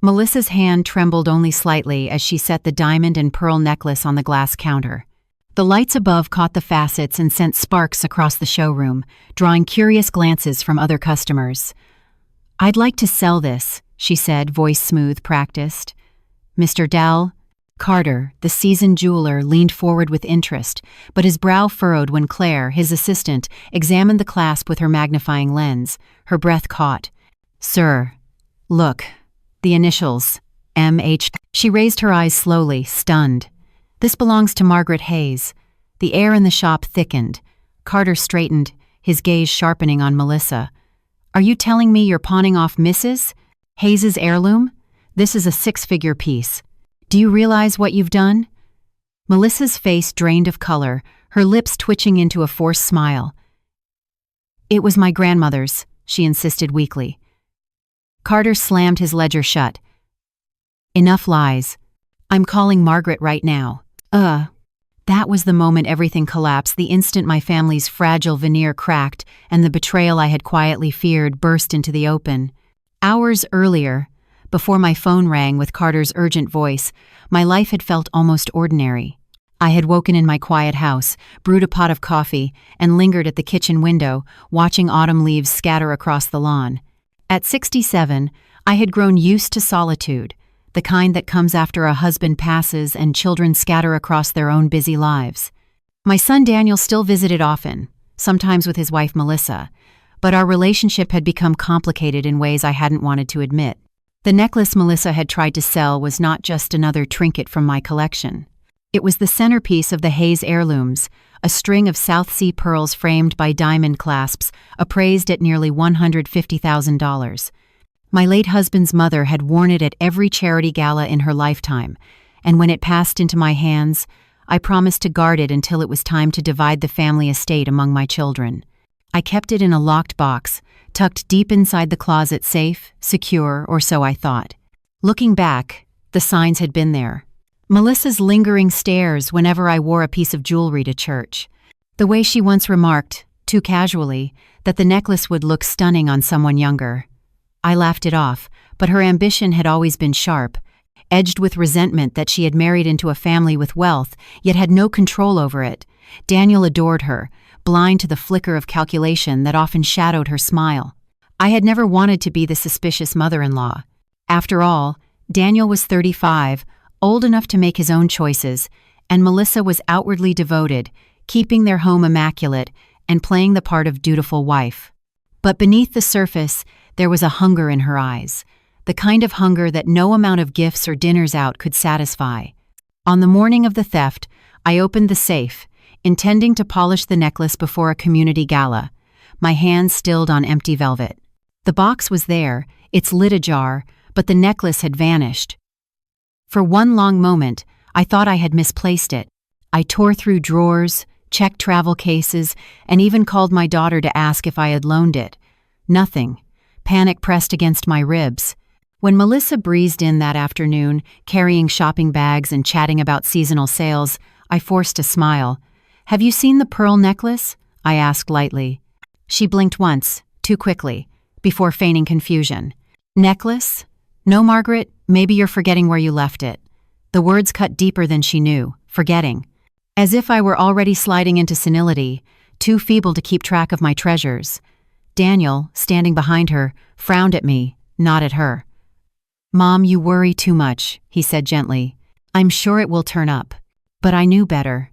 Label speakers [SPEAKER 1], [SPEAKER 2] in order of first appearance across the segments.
[SPEAKER 1] Melissa's hand trembled only slightly as she set the diamond and pearl necklace on the glass counter. The lights above caught the facets and sent sparks across the showroom, drawing curious glances from other customers. "I'd like to sell this," she said, voice smooth, practiced. "Mr. DIL?" Carter, the seasoned jeweler, leaned forward with interest, but his brow furrowed when Claire, his assistant, examined the clasp with her magnifying lens. Her breath caught. "Sir, look, the initials, M.H." She raised her eyes slowly, stunned. "This belongs to Margaret Hayes." The air in the shop thickened. Carter straightened, his gaze sharpening on Melissa. "Are you telling me you're pawning off Mrs. Hayes's heirloom? This is a six-figure piece. Do you realize what you've done?" Melissa's face drained of color, her lips twitching into a forced smile. "It was my grandmother's," she insisted weakly. Carter slammed his ledger shut. "Enough lies. I'm calling Margaret right now." That was the moment everything collapsed, the instant my family's fragile veneer cracked and the betrayal I had quietly feared burst into the open. Hours earlier, before my phone rang with Carter's urgent voice, my life had felt almost ordinary. I had woken in my quiet house, brewed a pot of coffee, and lingered at the kitchen window, watching autumn leaves scatter across the lawn. At 67, I had grown used to solitude, the kind that comes after a husband passes and children scatter across their own busy lives. My son Daniel still visited often, sometimes with his wife Melissa, but our relationship had become complicated in ways I hadn't wanted to admit. The necklace Melissa had tried to sell was not just another trinket from my collection. It was the centerpiece of the Hayes heirlooms, a string of South Sea pearls framed by diamond clasps, appraised at nearly $150,000. My late husband's mother had worn it at every charity gala in her lifetime, and when it passed into my hands, I promised to guard it until it was time to divide the family estate among my children. I kept it in a locked box, tucked deep inside the closet, safe, secure, or so I thought. Looking back, the signs had been there. Melissa's lingering stares whenever I wore a piece of jewelry to church. The way she once remarked, too casually, that the necklace would look stunning on someone younger. I laughed it off, but her ambition had always been sharp, edged with resentment that she had married into a family with wealth, yet had no control over it. Daniel adored her, blind to the flicker of calculation that often shadowed her smile. I had never wanted to be the suspicious mother-in-law. After all, Daniel was 35, old enough to make his own choices, and Melissa was outwardly devoted, keeping their home immaculate and playing the part of dutiful wife. But beneath the surface, there was a hunger in her eyes, the kind of hunger that no amount of gifts or dinners out could satisfy. On the morning of the theft, I opened the safe, intending to polish the necklace before a community gala, my hands stilled on empty velvet. The box was there, its lid ajar, but the necklace had vanished. For one long moment, I thought I had misplaced it. I tore through drawers, checked travel cases, and even called my daughter to ask if I had loaned it. Nothing. Panic pressed against my ribs. When Melissa breezed in that afternoon, carrying shopping bags and chatting about seasonal sales, I forced a smile. "Have you seen the pearl necklace?" I asked lightly. She blinked once, too quickly, before feigning confusion. "Necklace? No, Margaret, maybe you're forgetting where you left it." The words cut deeper than she knew, forgetting. As if I were already sliding into senility, too feeble to keep track of my treasures. Daniel, standing behind her, frowned at me, not at her. "Mom, you worry too much," he said gently. "I'm sure it will turn up." But I knew better.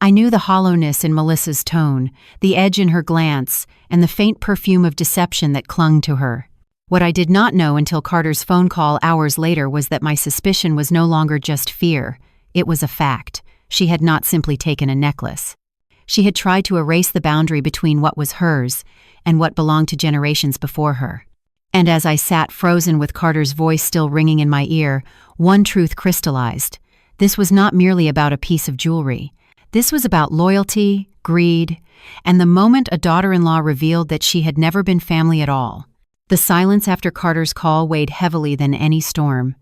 [SPEAKER 1] I knew the hollowness in Melissa's tone, the edge in her glance, and the faint perfume of deception that clung to her. What I did not know until Carter's phone call hours later was that my suspicion was no longer just fear. It was a fact. She had not simply taken a necklace. She had tried to erase the boundary between what was hers and what belonged to generations before her. And as I sat frozen with Carter's voice still ringing in my ear, one truth crystallized. This was not merely about a piece of jewelry. This was about loyalty, greed, and the moment a daughter-in-law revealed that she had never been family at all. The silence after Carter's call weighed heavily than any storm.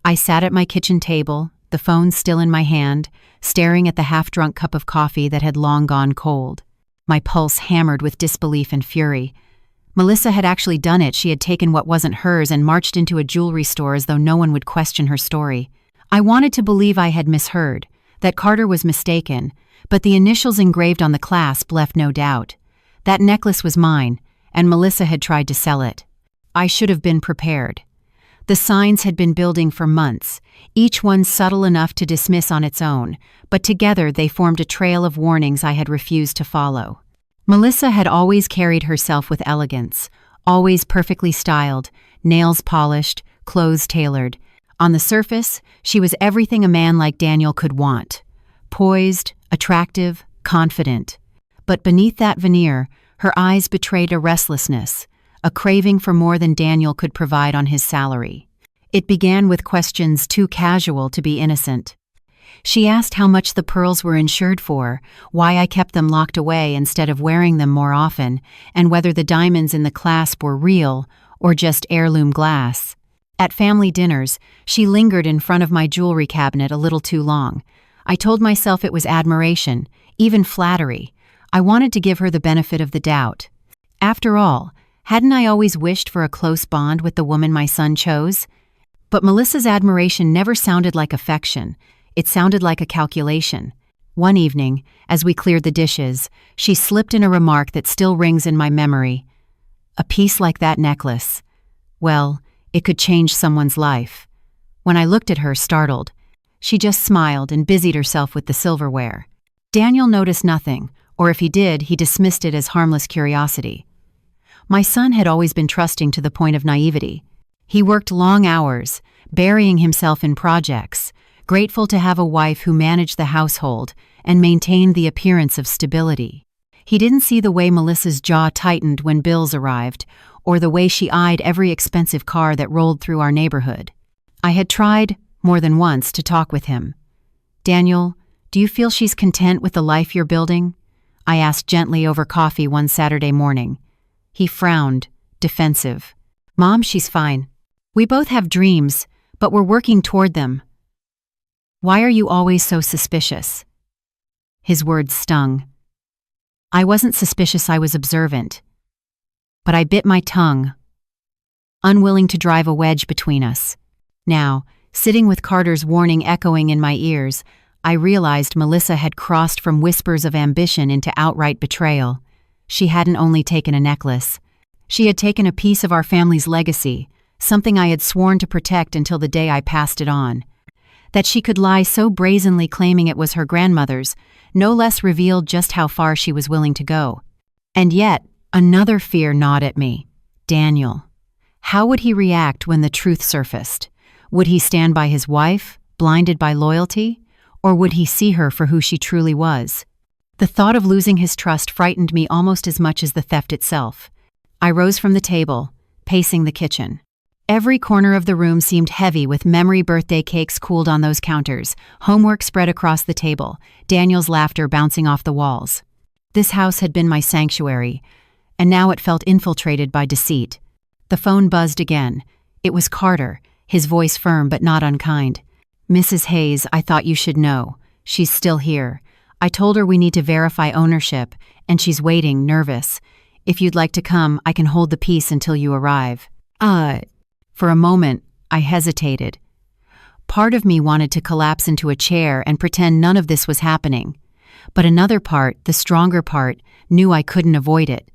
[SPEAKER 1] I sat at my kitchen table, the phone still in my hand, staring at the half-drunk cup of coffee that had long gone cold. My pulse hammered with disbelief and fury. Melissa had actually done it. She had taken what wasn't hers and marched into a jewelry store as though no one would question her story. I wanted to believe I had misheard, that Carter was mistaken, but the initials engraved on the clasp left no doubt. That necklace was mine, and Melissa had tried to sell it. I should have been prepared. The signs had been building for months, each one subtle enough to dismiss on its own, but together they formed a trail of warnings I had refused to follow. Melissa had always carried herself with elegance, always perfectly styled, nails polished, clothes tailored. On the surface, she was everything a man like Daniel could want. Poised, attractive, confident. But beneath that veneer, her eyes betrayed a restlessness, a craving for more than Daniel could provide on his salary. It began with questions too casual to be innocent. She asked how much the pearls were insured for, why I kept them locked away instead of wearing them more often, and whether the diamonds in the clasp were real or just heirloom glass. At family dinners, she lingered in front of my jewelry cabinet a little too long. I told myself it was admiration, even flattery. I wanted to give her the benefit of the doubt. After all, hadn't I always wished for a close bond with the woman my son chose? But Melissa's admiration never sounded like affection. It sounded like a calculation. One evening, as we cleared the dishes, she slipped in a remark that still rings in my memory. A piece like that necklace. Well, it could change someone's life. When I looked at her, startled, she just smiled and busied herself with the silverware. Daniel noticed nothing, or if he did, he dismissed it as harmless curiosity. My son had always been trusting to the point of naivety. He worked long hours, burying himself in projects, grateful to have a wife who managed the household and maintained the appearance of stability. He didn't see the way Melissa's jaw tightened when bills arrived, or the way she eyed every expensive car that rolled through our neighborhood. I had tried, more than once, to talk with him. "Daniel, do you feel she's content with the life you're building?" I asked gently over coffee one Saturday morning. He frowned, defensive. "Mom, she's fine. We both have dreams, but we're working toward them." "Why are you always so suspicious?" His words stung. I wasn't suspicious, I was observant. But I bit my tongue, unwilling to drive a wedge between us. Now, sitting with Carter's warning echoing in my ears, I realized Melissa had crossed from whispers of ambition into outright betrayal. She hadn't only taken a necklace. She had taken a piece of our family's legacy, something I had sworn to protect until the day I passed it on. That she could lie so brazenly claiming it was her grandmother's, no less revealed just how far she was willing to go. And yet, another fear gnawed at me. Daniel. How would he react when the truth surfaced? Would he stand by his wife, blinded by loyalty? Or would he see her for who she truly was? The thought of losing his trust frightened me almost as much as the theft itself. I rose from the table, pacing the kitchen. Every corner of the room seemed heavy with memory birthday cakes cooled on those counters, homework spread across the table, Daniel's laughter bouncing off the walls. This house had been my sanctuary, and now it felt infiltrated by deceit. The phone buzzed again. It was Carter, his voice firm but not unkind. "Mrs. Hayes, I thought you should know. She's still here. I told her we need to verify ownership, and she's waiting, nervous. If you'd like to come, I can hold the piece until you arrive." For a moment, I hesitated. Part of me wanted to collapse into a chair and pretend none of this was happening. But another part, the stronger part, knew I couldn't avoid it.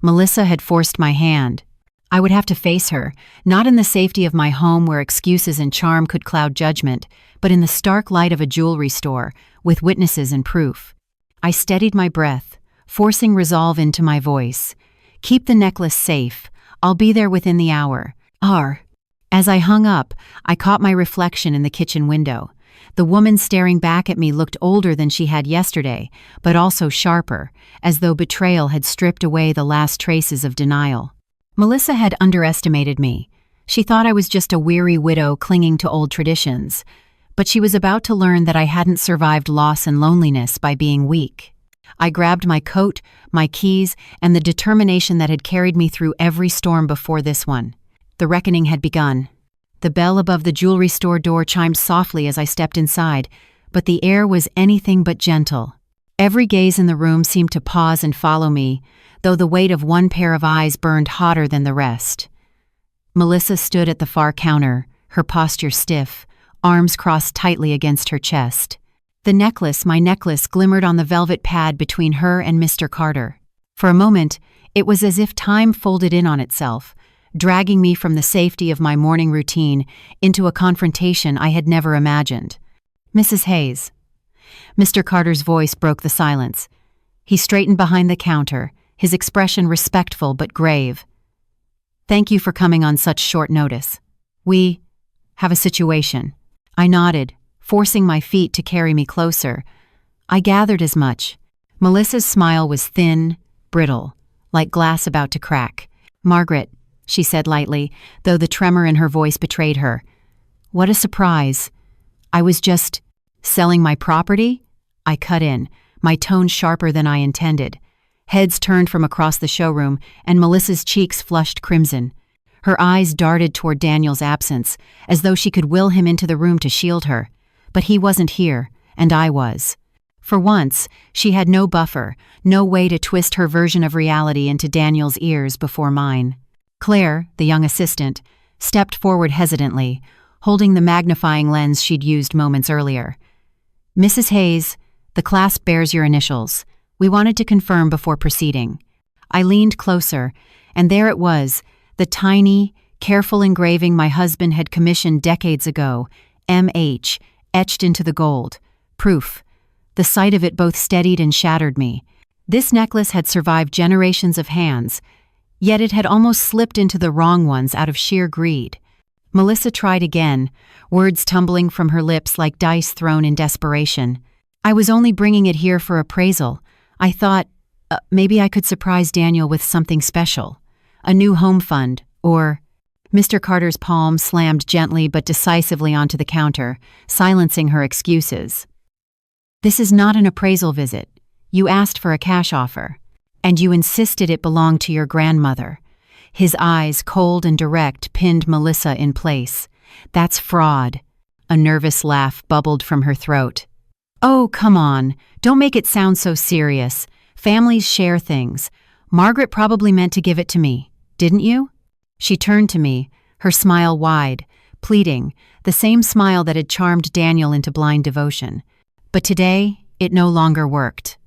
[SPEAKER 1] Melissa had forced my hand. I would have to face her, not in the safety of my home where excuses and charm could cloud judgment, but in the stark light of a jewelry store, with witnesses and proof. I steadied my breath, forcing resolve into my voice. "Keep the necklace safe. I'll be there within the hour." As I hung up, I caught my reflection in the kitchen window. The woman staring back at me looked older than she had yesterday, but also sharper, as though betrayal had stripped away the last traces of denial. Melissa had underestimated me. She thought I was just a weary widow clinging to old traditions, but she was about to learn that I hadn't survived loss and loneliness by being weak. I grabbed my coat, my keys, and the determination that had carried me through every storm before this one. The reckoning had begun. The bell above the jewelry store door chimed softly as I stepped inside, but the air was anything but gentle. Every gaze in the room seemed to pause and follow me, though the weight of one pair of eyes burned hotter than the rest. Melissa stood at the far counter, her posture stiff, arms crossed tightly against her chest. The necklace, my necklace, glimmered on the velvet pad between her and Mr. Carter. For a moment, it was as if time folded in on itself, dragging me from the safety of my morning routine into a confrontation I had never imagined. "Mrs. Hayes." Mr. Carter's voice broke the silence. He straightened behind the counter, his expression respectful but grave. "Thank you for coming on such short notice. We have a situation." I nodded, forcing my feet to carry me closer. I gathered as much. Melissa's smile was thin, brittle, like glass about to crack. "Margaret," she said lightly, though the tremor in her voice betrayed her. "What a surprise. I was just selling my property?" I cut in, my tone sharper than I intended. Heads turned from across the showroom, and Melissa's cheeks flushed crimson. Her eyes darted toward Daniel's absence, as though she could will him into the room to shield her. But he wasn't here, and I was. For once, she had no buffer, no way to twist her version of reality into Daniel's ears before mine. Claire, the young assistant, stepped forward hesitantly, holding the magnifying lens she'd used moments earlier. "Mrs. Hayes, the clasp bears your initials. We wanted to confirm before proceeding." I leaned closer, and there it was, the tiny, careful engraving my husband had commissioned decades ago, M.H., etched into the gold. Proof. The sight of it both steadied and shattered me. This necklace had survived generations of hands, yet it had almost slipped into the wrong ones out of sheer greed. Melissa tried again, words tumbling from her lips like dice thrown in desperation. "I was only bringing it here for appraisal. I thought, maybe I could surprise Daniel with something special. A new home fund, or—" Mr. Carter's palm slammed gently but decisively onto the counter, silencing her excuses. "This is not an appraisal visit. You asked for a cash offer. And you insisted it belonged to your grandmother." His eyes, cold and direct, pinned Melissa in place. "That's fraud." A nervous laugh bubbled from her throat. "Oh, come on. Don't make it sound so serious. Families share things. Margaret probably meant to give it to me. Didn't you?" She turned to me, her smile wide, pleading, the same smile that had charmed Daniel into blind devotion. But today, it no longer worked.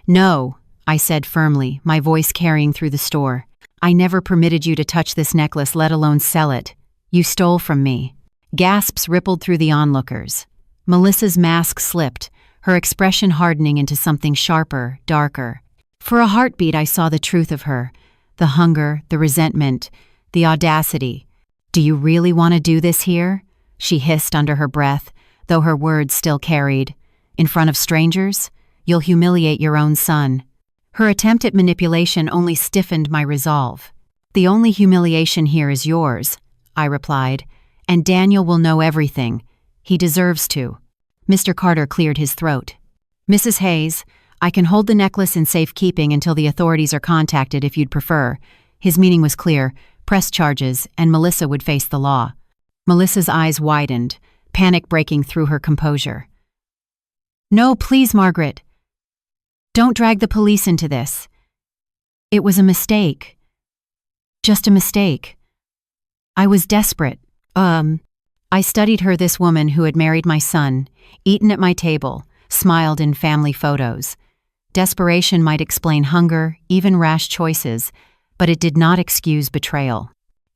[SPEAKER 1] "No," I said firmly, my voice carrying through the store. "I never permitted you to touch this necklace, let alone sell it. You stole from me." Gasps rippled through the onlookers. Melissa's mask slipped, her expression hardening into something sharper, darker. For a heartbeat I saw the truth of her, the hunger, the resentment, the audacity. "Do you really want to do this here?" she hissed under her breath, though her words still carried. "In front of strangers? You'll humiliate your own son." Her attempt at manipulation only stiffened my resolve. "The only humiliation here is yours," I replied, "and Daniel will know everything. He deserves to." Mr. Carter cleared his throat. "Mrs. Hayes, I can hold the necklace in safekeeping until the authorities are contacted if you'd prefer." His meaning was clear: press charges, and Melissa would face the law. Melissa's eyes widened, panic breaking through her composure. "No, please, Margaret. Don't drag the police into this. It was a mistake. Just a mistake. I was desperate. I studied her, this woman who had married my son, eaten at my table, smiled in family photos. Desperation might explain hunger, even rash choices, but it did not excuse betrayal.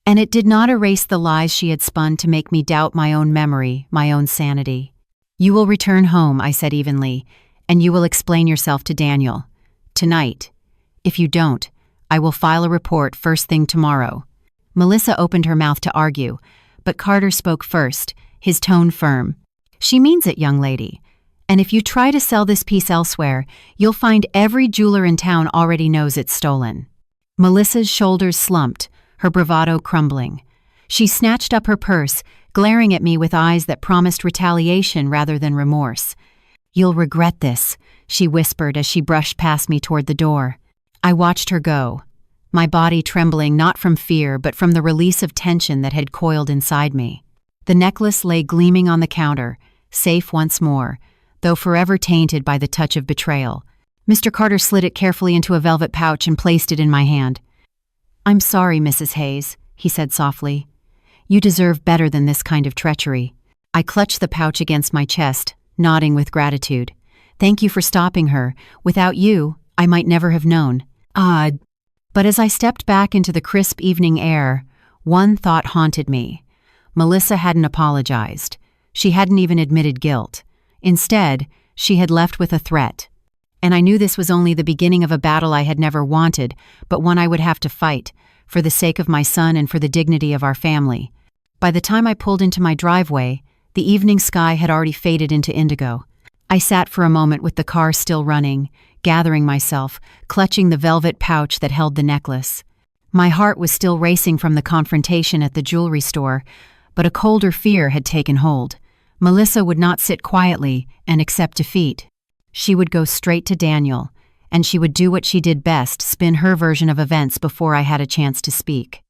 [SPEAKER 1] And it did not erase the lies she had spun to make me doubt my own memory, my own sanity. "You will return home," I said evenly, "and you will explain yourself to Daniel. Tonight. If you don't, I will file a report first thing tomorrow." Melissa opened her mouth to argue, but Carter spoke first, his tone firm. "She means it, young lady. And if you try to sell this piece elsewhere, you'll find every jeweler in town already knows it's stolen." Melissa's shoulders slumped, her bravado crumbling. She snatched up her purse, glaring at me with eyes that promised retaliation rather than remorse. "You'll regret this," she whispered as she brushed past me toward the door. I watched her go, my body trembling not from fear but from the release of tension that had coiled inside me. The necklace lay gleaming on the counter, safe once more, though forever tainted by the touch of betrayal. Mr. Carter slid it carefully into a velvet pouch and placed it in my hand. "I'm sorry, Mrs. Hayes," he said softly. "You deserve better than this kind of treachery." I clutched the pouch against my chest, nodding with gratitude. "Thank you for stopping her. Without you, I might never have known." But as I stepped back into the crisp evening air, one thought haunted me. Melissa hadn't apologized. She hadn't even admitted guilt. Instead, she had left with a threat. And I knew this was only the beginning of a battle I had never wanted, but one I would have to fight, for the sake of my son and for the dignity of our family. By the time I pulled into my driveway, the evening sky had already faded into indigo. I sat for a moment with the car still running, gathering myself, clutching the velvet pouch that held the necklace. My heart was still racing from the confrontation at the jewelry store, but a colder fear had taken hold. Melissa would not sit quietly and accept defeat. She would go straight to Daniel, and she would do what she did best, spin her version of events before I had a chance to speak.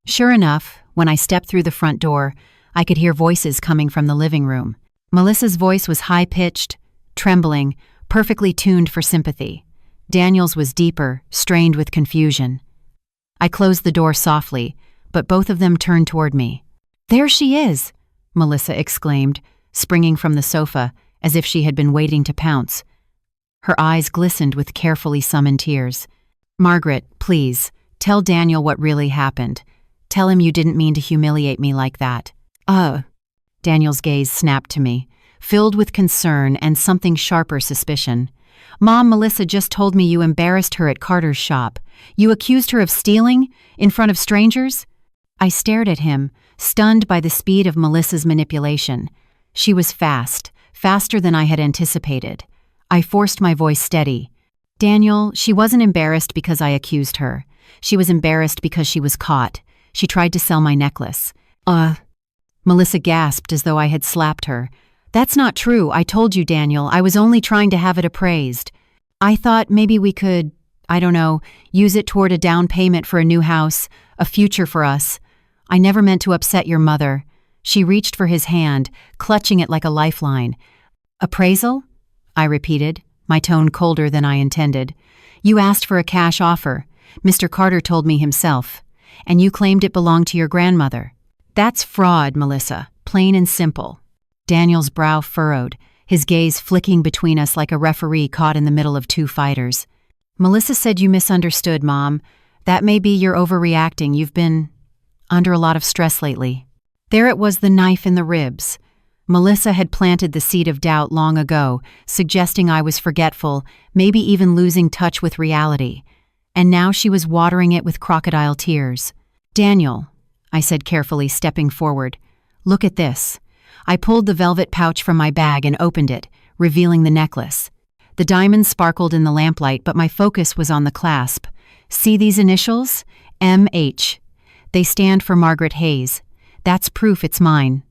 [SPEAKER 1] Sure enough, when I stepped through the front door, I could hear voices coming from the living room. Melissa's voice was high-pitched, trembling, perfectly tuned for sympathy. Daniel's was deeper, strained with confusion. I closed the door softly, but both of them turned toward me. "There she is!" Melissa exclaimed, springing from the sofa as if she had been waiting to pounce. Her eyes glistened with carefully summoned tears. "Margaret, please, tell Daniel what really happened. Tell him you didn't mean to humiliate me like that." Daniel's gaze snapped to me, filled with concern and something sharper suspicion. "Mom, Melissa just told me you embarrassed her at Carter's shop. You accused her of stealing in front of strangers?" I stared at him, stunned by the speed of Melissa's manipulation. She was fast, faster than I had anticipated. I forced my voice steady. "Daniel, she wasn't embarrassed because I accused her. She was embarrassed because she was caught. She tried to sell my necklace." Melissa gasped as though I had slapped her. "That's not true. I told you, Daniel. I was only trying to have it appraised. I thought maybe we could, I don't know, use it toward a down payment for a new house, a future for us. I never meant to upset your mother." She reached for his hand, clutching it like a lifeline. "Appraisal?" I repeated, my tone colder than I intended. "You asked for a cash offer. Mr. Carter told me himself. And you claimed it belonged to your grandmother. That's fraud, Melissa, plain and simple." Daniel's brow furrowed, his gaze flicking between us like a referee caught in the middle of two fighters. "Melissa said you misunderstood, Mom. That may be you're overreacting. You've been under a lot of stress lately." There it was, the knife in the ribs. Melissa had planted the seed of doubt long ago, suggesting I was forgetful, maybe even losing touch with reality. And now she was watering it with crocodile tears. "Daniel," I said carefully, stepping forward, "look at this." I pulled the velvet pouch from my bag and opened it, revealing the necklace. The diamonds sparkled in the lamplight, but my focus was on the clasp. "See these initials? M.H. They stand for Margaret Hayes. That's proof it's mine."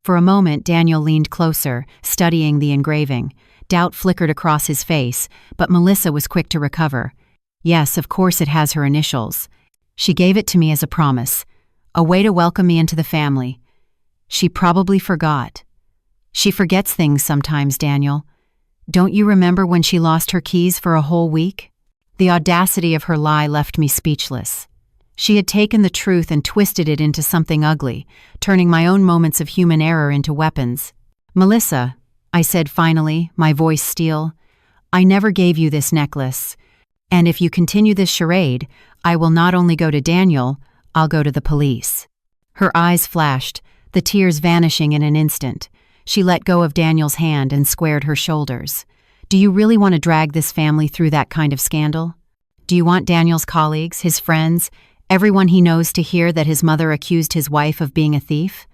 [SPEAKER 1] For a moment, Daniel leaned closer, studying the engraving. Doubt flickered across his face, but Melissa was quick to recover. "Yes, of course it has her initials. She gave it to me as a promise, a way to welcome me into the family. She probably forgot. She forgets things sometimes, Daniel. Don't you remember when she lost her keys for a whole week?" The audacity of her lie left me speechless. She had taken the truth and twisted it into something ugly, turning my own moments of human error into weapons. "Melissa," I said finally, my voice steel, "I never gave you this necklace. And if you continue this charade, I will not only go to Daniel, I'll go to the police." Her eyes flashed, the tears vanishing in an instant. She let go of Daniel's hand and squared her shoulders. "Do you really want to drag this family through that kind of scandal? Do you want Daniel's colleagues, his friends, everyone he knows to hear that his mother accused his wife of being a thief?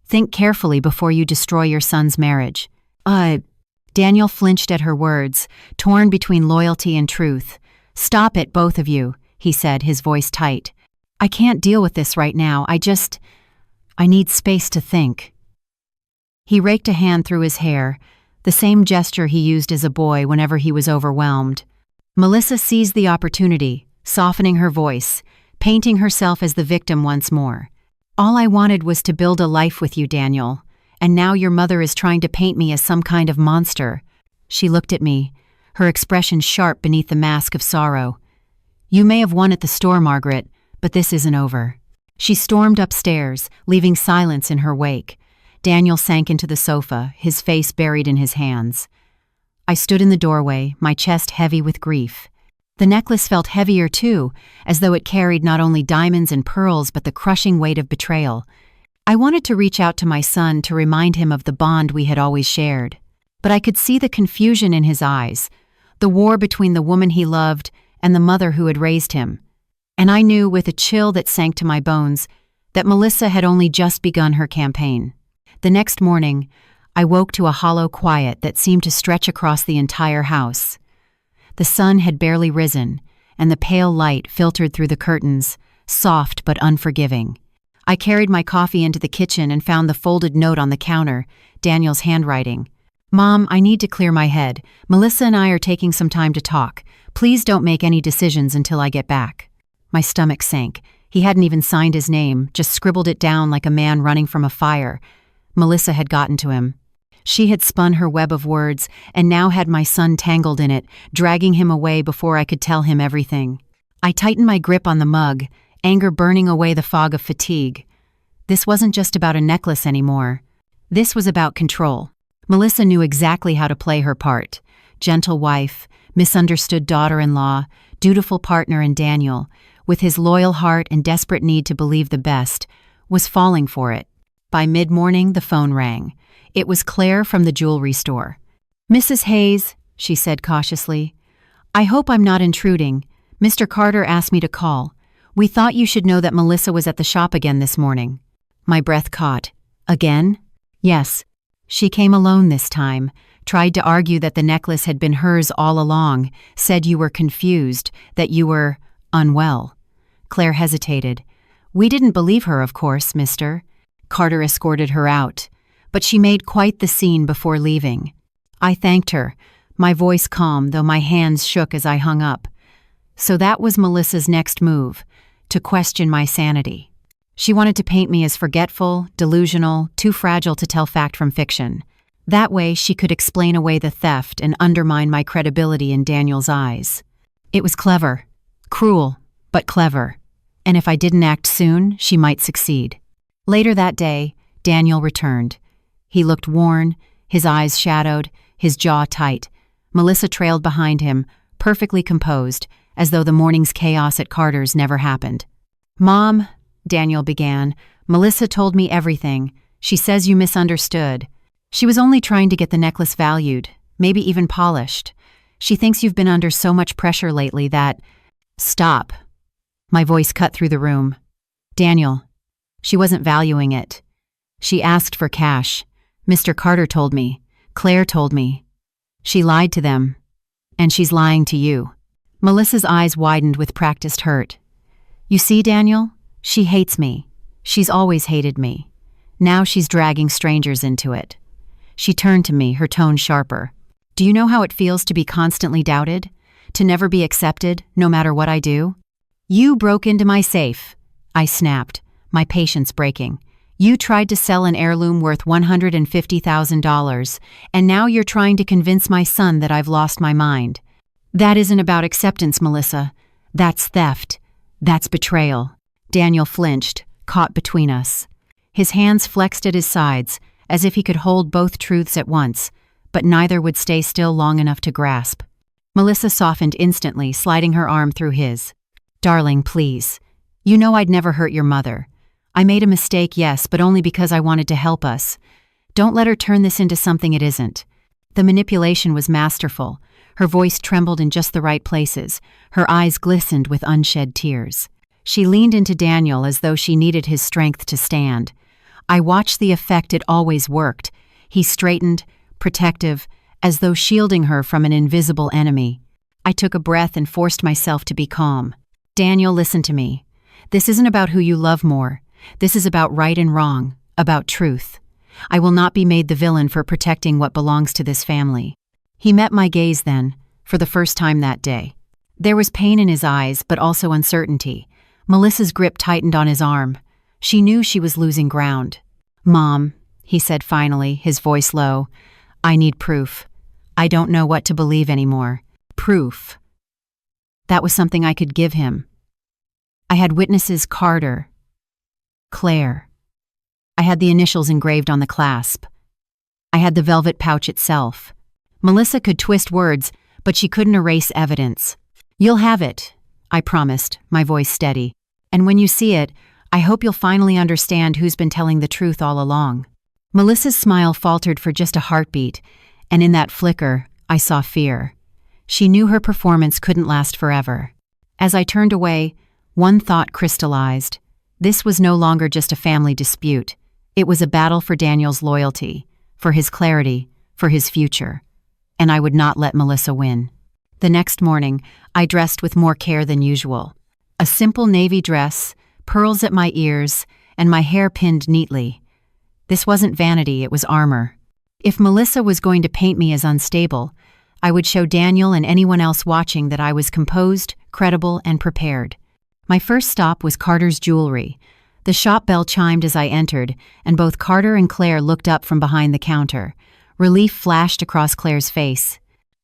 [SPEAKER 1] Think carefully before you destroy your son's marriage." Daniel flinched at her words, torn between loyalty and truth. "Stop it, both of you," he said, his voice tight. "I can't deal with this right now. I need space to think." He raked a hand through his hair, the same gesture he used as a boy whenever he was overwhelmed. Melissa seized the opportunity, softening her voice, painting herself as the victim once more. "All I wanted was to build a life with you, Daniel, and now your mother is trying to paint me as some kind of monster." She looked at me, her expression sharp beneath the mask of sorrow. "You may have won at the store, Margaret, but this isn't over." She stormed upstairs, leaving silence in her wake. Daniel sank into the sofa, his face buried in his hands. I stood in the doorway, my chest heavy with grief. The necklace felt heavier too, as though it carried not only diamonds and pearls but the crushing weight of betrayal. I wanted to reach out to my son to remind him of the bond we had always shared. But I could see the confusion in his eyes, the war between the woman he loved and the mother who had raised him. And I knew with a chill that sank to my bones that Melissa had only just begun her campaign. The next morning, I woke to a hollow quiet that seemed to stretch across the entire house. The sun had barely risen, and the pale light filtered through the curtains, soft but unforgiving. I carried my coffee into the kitchen and found the folded note on the counter, Daniel's handwriting. "Mom, I need to clear my head. Melissa and I are taking some time to talk. Please don't make any decisions until I get back." My stomach sank. He hadn't even signed his name, just scribbled it down like a man running from a fire. Melissa had gotten to him. She had spun her web of words and now had my son tangled in it, dragging him away before I could tell him everything. I tightened my grip on the mug, anger burning away the fog of fatigue. This wasn't just about a necklace anymore. This was about control. Melissa knew exactly how to play her part. Gentle wife, misunderstood daughter-in-law, dutiful partner, and Daniel, with his loyal heart and desperate need to believe the best, was falling for it. By mid-morning, the phone rang. It was Claire from the jewelry store. "Mrs. Hayes," she said cautiously, "I hope I'm not intruding. Mr. Carter asked me to call. We thought you should know that Melissa was at the shop again this morning." My breath caught. "Again?" "Yes. She came alone this time, tried to argue that the necklace had been hers all along, said you were confused, that you were unwell." Claire hesitated. "We didn't believe her, of course, mister." Carter escorted her out, but she made quite the scene before leaving. I thanked her, my voice calm though my hands shook as I hung up. So that was Melissa's next move, to question my sanity. She wanted to paint me as forgetful, delusional, too fragile to tell fact from fiction. That way she could explain away the theft and undermine my credibility in Daniel's eyes. It was clever. Cruel, but clever. And if I didn't act soon, she might succeed. Later that day, Daniel returned. He looked worn, his eyes shadowed, his jaw tight. Melissa trailed behind him, perfectly composed, as though the morning's chaos at Carter's never happened. "Mom," Daniel began, "Melissa told me everything. She says you misunderstood. She was only trying to get the necklace valued, maybe even polished. She thinks you've been under so much pressure lately that—" "Stop." My voice cut through the room. "Daniel, she wasn't valuing it. She asked for cash. Mr. Carter told me. Claire told me. She lied to them. And she's lying to you." Melissa's eyes widened with practiced hurt. "You see, Daniel? She hates me. She's always hated me. Now she's dragging strangers into it." She turned to me, her tone sharper. "Do you know how it feels to be constantly doubted? To never be accepted, no matter what I do?" "You broke into my safe," I snapped, my patience breaking. "You tried to sell an heirloom worth $150,000, and now you're trying to convince my son that I've lost my mind. That isn't about acceptance, Melissa. That's theft. That's betrayal." Daniel flinched, caught between us. His hands flexed at his sides, as if he could hold both truths at once, but neither would stay still long enough to grasp. Melissa softened instantly, sliding her arm through his. "Darling, please. You know I'd never hurt your mother. I made a mistake, yes, but only because I wanted to help us. Don't let her turn this into something it isn't." The manipulation was masterful. Her voice trembled in just the right places. Her eyes glistened with unshed tears. She leaned into Daniel as though she needed his strength to stand. I watched the effect it always worked. He straightened, protective, as though shielding her from an invisible enemy. I took a breath and forced myself to be calm. "Daniel, listen to me. This isn't about who you love more. This is about right and wrong, about truth. I will not be made the villain for protecting what belongs to this family." He met my gaze then, for the first time that day. There was pain in his eyes, but also uncertainty. Melissa's grip tightened on his arm. She knew she was losing ground. "Mom," he said finally, his voice low, "I need proof. I don't know what to believe anymore. Proof. That was something I could give him. I had witnesses: Carter, Claire. I had the initials engraved on the clasp. I had the velvet pouch itself. Melissa could twist words, but she couldn't erase evidence. You'll have it, I promised, my voice steady. And when you see it, I hope you'll finally understand who's been telling the truth all along. Melissa's smile faltered for just a heartbeat, and in that flicker, I saw fear. She knew her performance couldn't last forever. As I turned away, one thought crystallized. This was no longer just a family dispute. It was a battle for Daniel's loyalty, for his clarity, for his future. And I would not let Melissa win. The next morning, I dressed with more care than usual. A simple navy dress, pearls at my ears, and my hair pinned neatly. This wasn't vanity, it was armor. If Melissa was going to paint me as unstable, I would show Daniel and anyone else watching that I was composed, credible, and prepared. My first stop was Carter's jewelry. The shop bell chimed as I entered, and both Carter and Claire looked up from behind the counter. Relief flashed across Claire's face.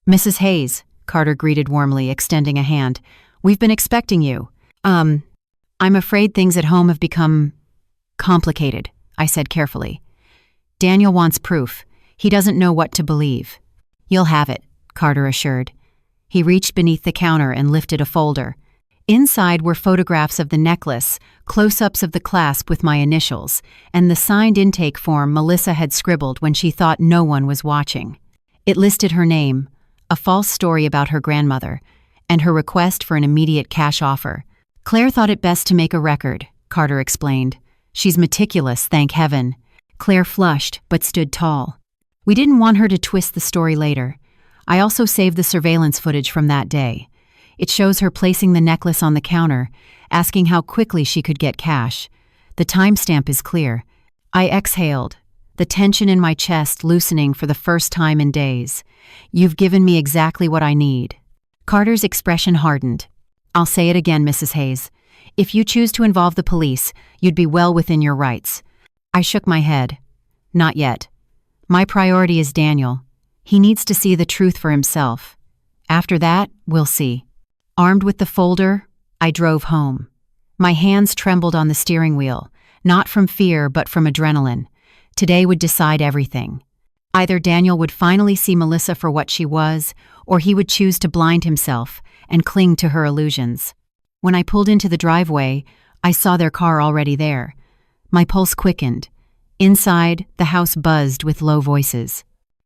[SPEAKER 1] Mrs. Hayes, Carter greeted warmly, extending a hand. We've been expecting you. I'm afraid things at home have become complicated, I said carefully. Daniel wants proof. He doesn't know what to believe. You'll have it, Carter assured. He reached beneath the counter and lifted a folder. Inside were photographs of the necklace, close-ups of the clasp with my initials, and the signed intake form Melissa had scribbled when she thought no one was watching. It listed her name, a false story about her grandmother, and her request for an immediate cash offer. Claire thought it best to make a record, Carter explained. She's meticulous, thank heaven. Claire flushed, but stood tall. We didn't want her to twist the story later. I also saved the surveillance footage from that day. It shows her placing the necklace on the counter, asking how quickly she could get cash. The timestamp is clear. I exhaled, the tension in my chest loosening for the first time in days. You've given me exactly what I need. Carter's expression hardened. I'll say it again, Mrs. Hayes. If you choose to involve the police, you'd be well within your rights. I shook my head. Not yet. My priority is Daniel. He needs to see the truth for himself. After that, we'll see. Armed with the folder, I drove home. My hands trembled on the steering wheel, not from fear but from adrenaline. Today would decide everything. Either Daniel would finally see Melissa for what she was, or he would choose to blind himself and cling to her illusions. When I pulled into the driveway, I saw their car already there. My pulse quickened. Inside, the house buzzed with low voices.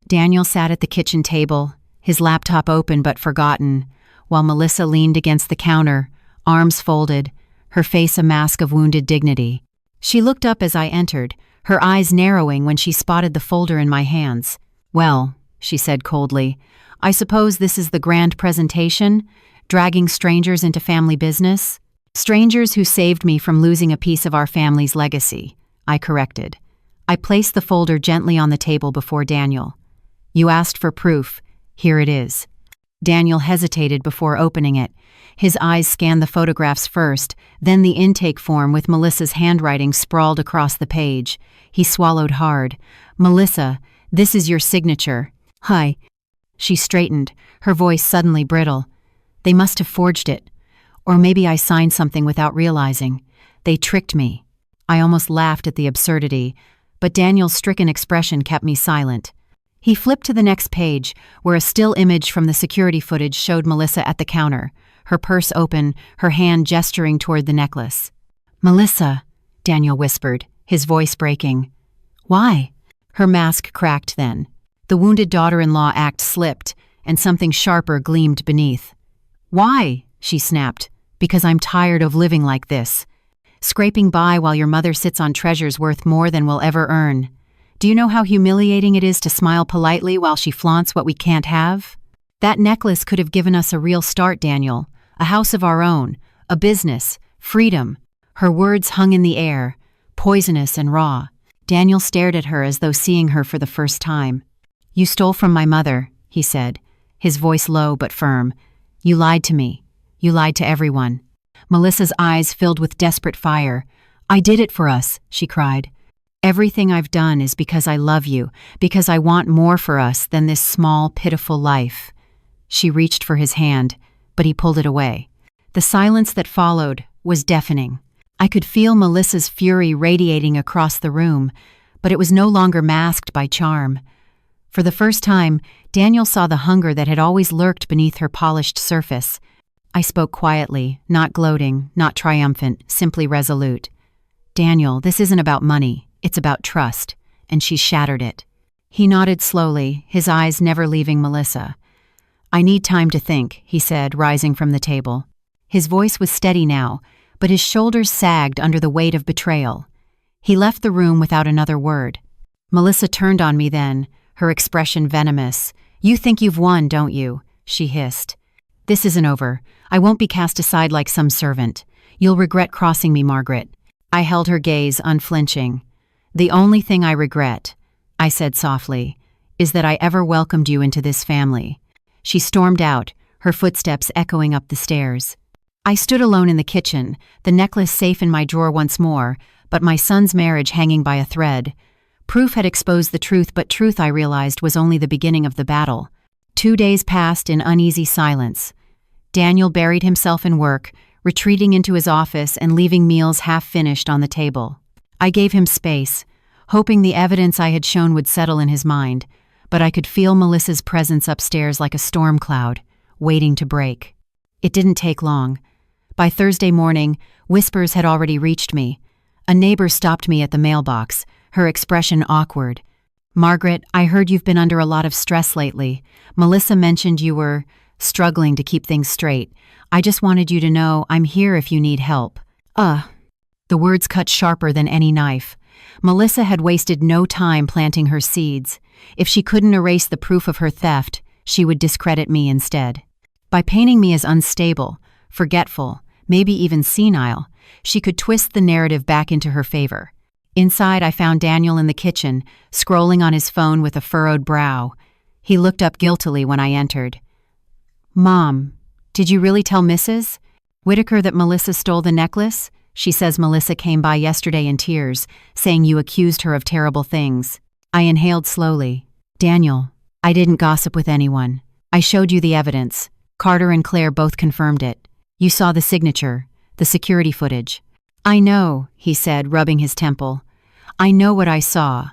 [SPEAKER 1] Daniel sat at the kitchen table, his laptop open but forgotten, while Melissa leaned against the counter, arms folded, her face a mask of wounded dignity. She looked up as I entered, her eyes narrowing when she spotted the folder in my hands. Well, she said coldly, I suppose this is the grand presentation, dragging strangers into family business? Strangers who saved me from losing a piece of our family's legacy, I corrected. I placed the folder gently on the table before Daniel. You asked for proof. Here it is. Daniel hesitated before opening it. His eyes scanned the photographs first, then the intake form with Melissa's handwriting sprawled across the page. He swallowed hard. Melissa, this is your signature. Hi. She straightened, her voice suddenly brittle. They must have forged it. Or maybe I signed something without realizing. They tricked me. I almost laughed at the absurdity, but Daniel's stricken expression kept me silent. He flipped to the next page, where a still image from the security footage showed Melissa at the counter, her purse open, her hand gesturing toward the necklace. Melissa, Daniel whispered, his voice breaking. Why? Her mask cracked then. The wounded daughter-in-law act slipped, and something sharper gleamed beneath. Why? She snapped. Because I'm tired of living like this. Scraping by while your mother sits on treasures worth more than we'll ever earn. Do you know how humiliating it is to smile politely while she flaunts what we can't have? That necklace could have given us a real start, Daniel. A house of our own, a business, freedom. Her words hung in the air, poisonous and raw. Daniel stared at her as though seeing her for the first time. You stole from my mother, he said, his voice low but firm. You lied to me. You lied to everyone. Melissa's eyes filled with desperate fire. I did it for us, she cried. Everything I've done is because I love you, because I want more for us than this small, pitiful life." She reached for his hand, but he pulled it away. The silence that followed was deafening. I could feel Melissa's fury radiating across the room, but it was no longer masked by charm. For the first time, Daniel saw the hunger that had always lurked beneath her polished surface. I spoke quietly, not gloating, not triumphant, simply resolute. "Daniel, this isn't about money. It's about trust," and she shattered it. He nodded slowly, his eyes never leaving Melissa. "I need time to think," he said, rising from the table. His voice was steady now, but his shoulders sagged under the weight of betrayal. He left the room without another word. Melissa turned on me then, her expression venomous. "You think you've won, don't you?" she hissed. "This isn't over. I won't be cast aside like some servant. You'll regret crossing me, Margaret." I held her gaze unflinching. "The only thing I regret," I said softly, "is that I ever welcomed you into this family." She stormed out, her footsteps echoing up the stairs. I stood alone in the kitchen, the necklace safe in my drawer once more, but my son's marriage hanging by a thread. Proof had exposed the truth, but truth, I realized, was only the beginning of the battle. 2 days passed in uneasy silence. Daniel buried himself in work, retreating into his office and leaving meals half-finished on the table. I gave him space, hoping the evidence I had shown would settle in his mind, but I could feel Melissa's presence upstairs like a storm cloud, waiting to break. It didn't take long. By Thursday morning, whispers had already reached me. A neighbor stopped me at the mailbox, her expression awkward. "Margaret, I heard you've been under a lot of stress lately. Melissa mentioned you were struggling to keep things straight. I just wanted you to know I'm here if you need help." The words cut sharper than any knife. Melissa had wasted no time planting her seeds. If she couldn't erase the proof of her theft, she would discredit me instead. By painting me as unstable, forgetful, maybe even senile, she could twist the narrative back into her favor. Inside, I found Daniel in the kitchen, scrolling on his phone with a furrowed brow. He looked up guiltily when I entered. "Mom, did you really tell Mrs. Whitaker that Melissa stole the necklace? She says Melissa came by yesterday in tears, saying you accused her of terrible things." I inhaled slowly. "Daniel, I didn't gossip with anyone. I showed you the evidence. Carter and Claire both confirmed it. You saw the signature, the security footage." "I know," he said, rubbing his temple. "I know what I saw.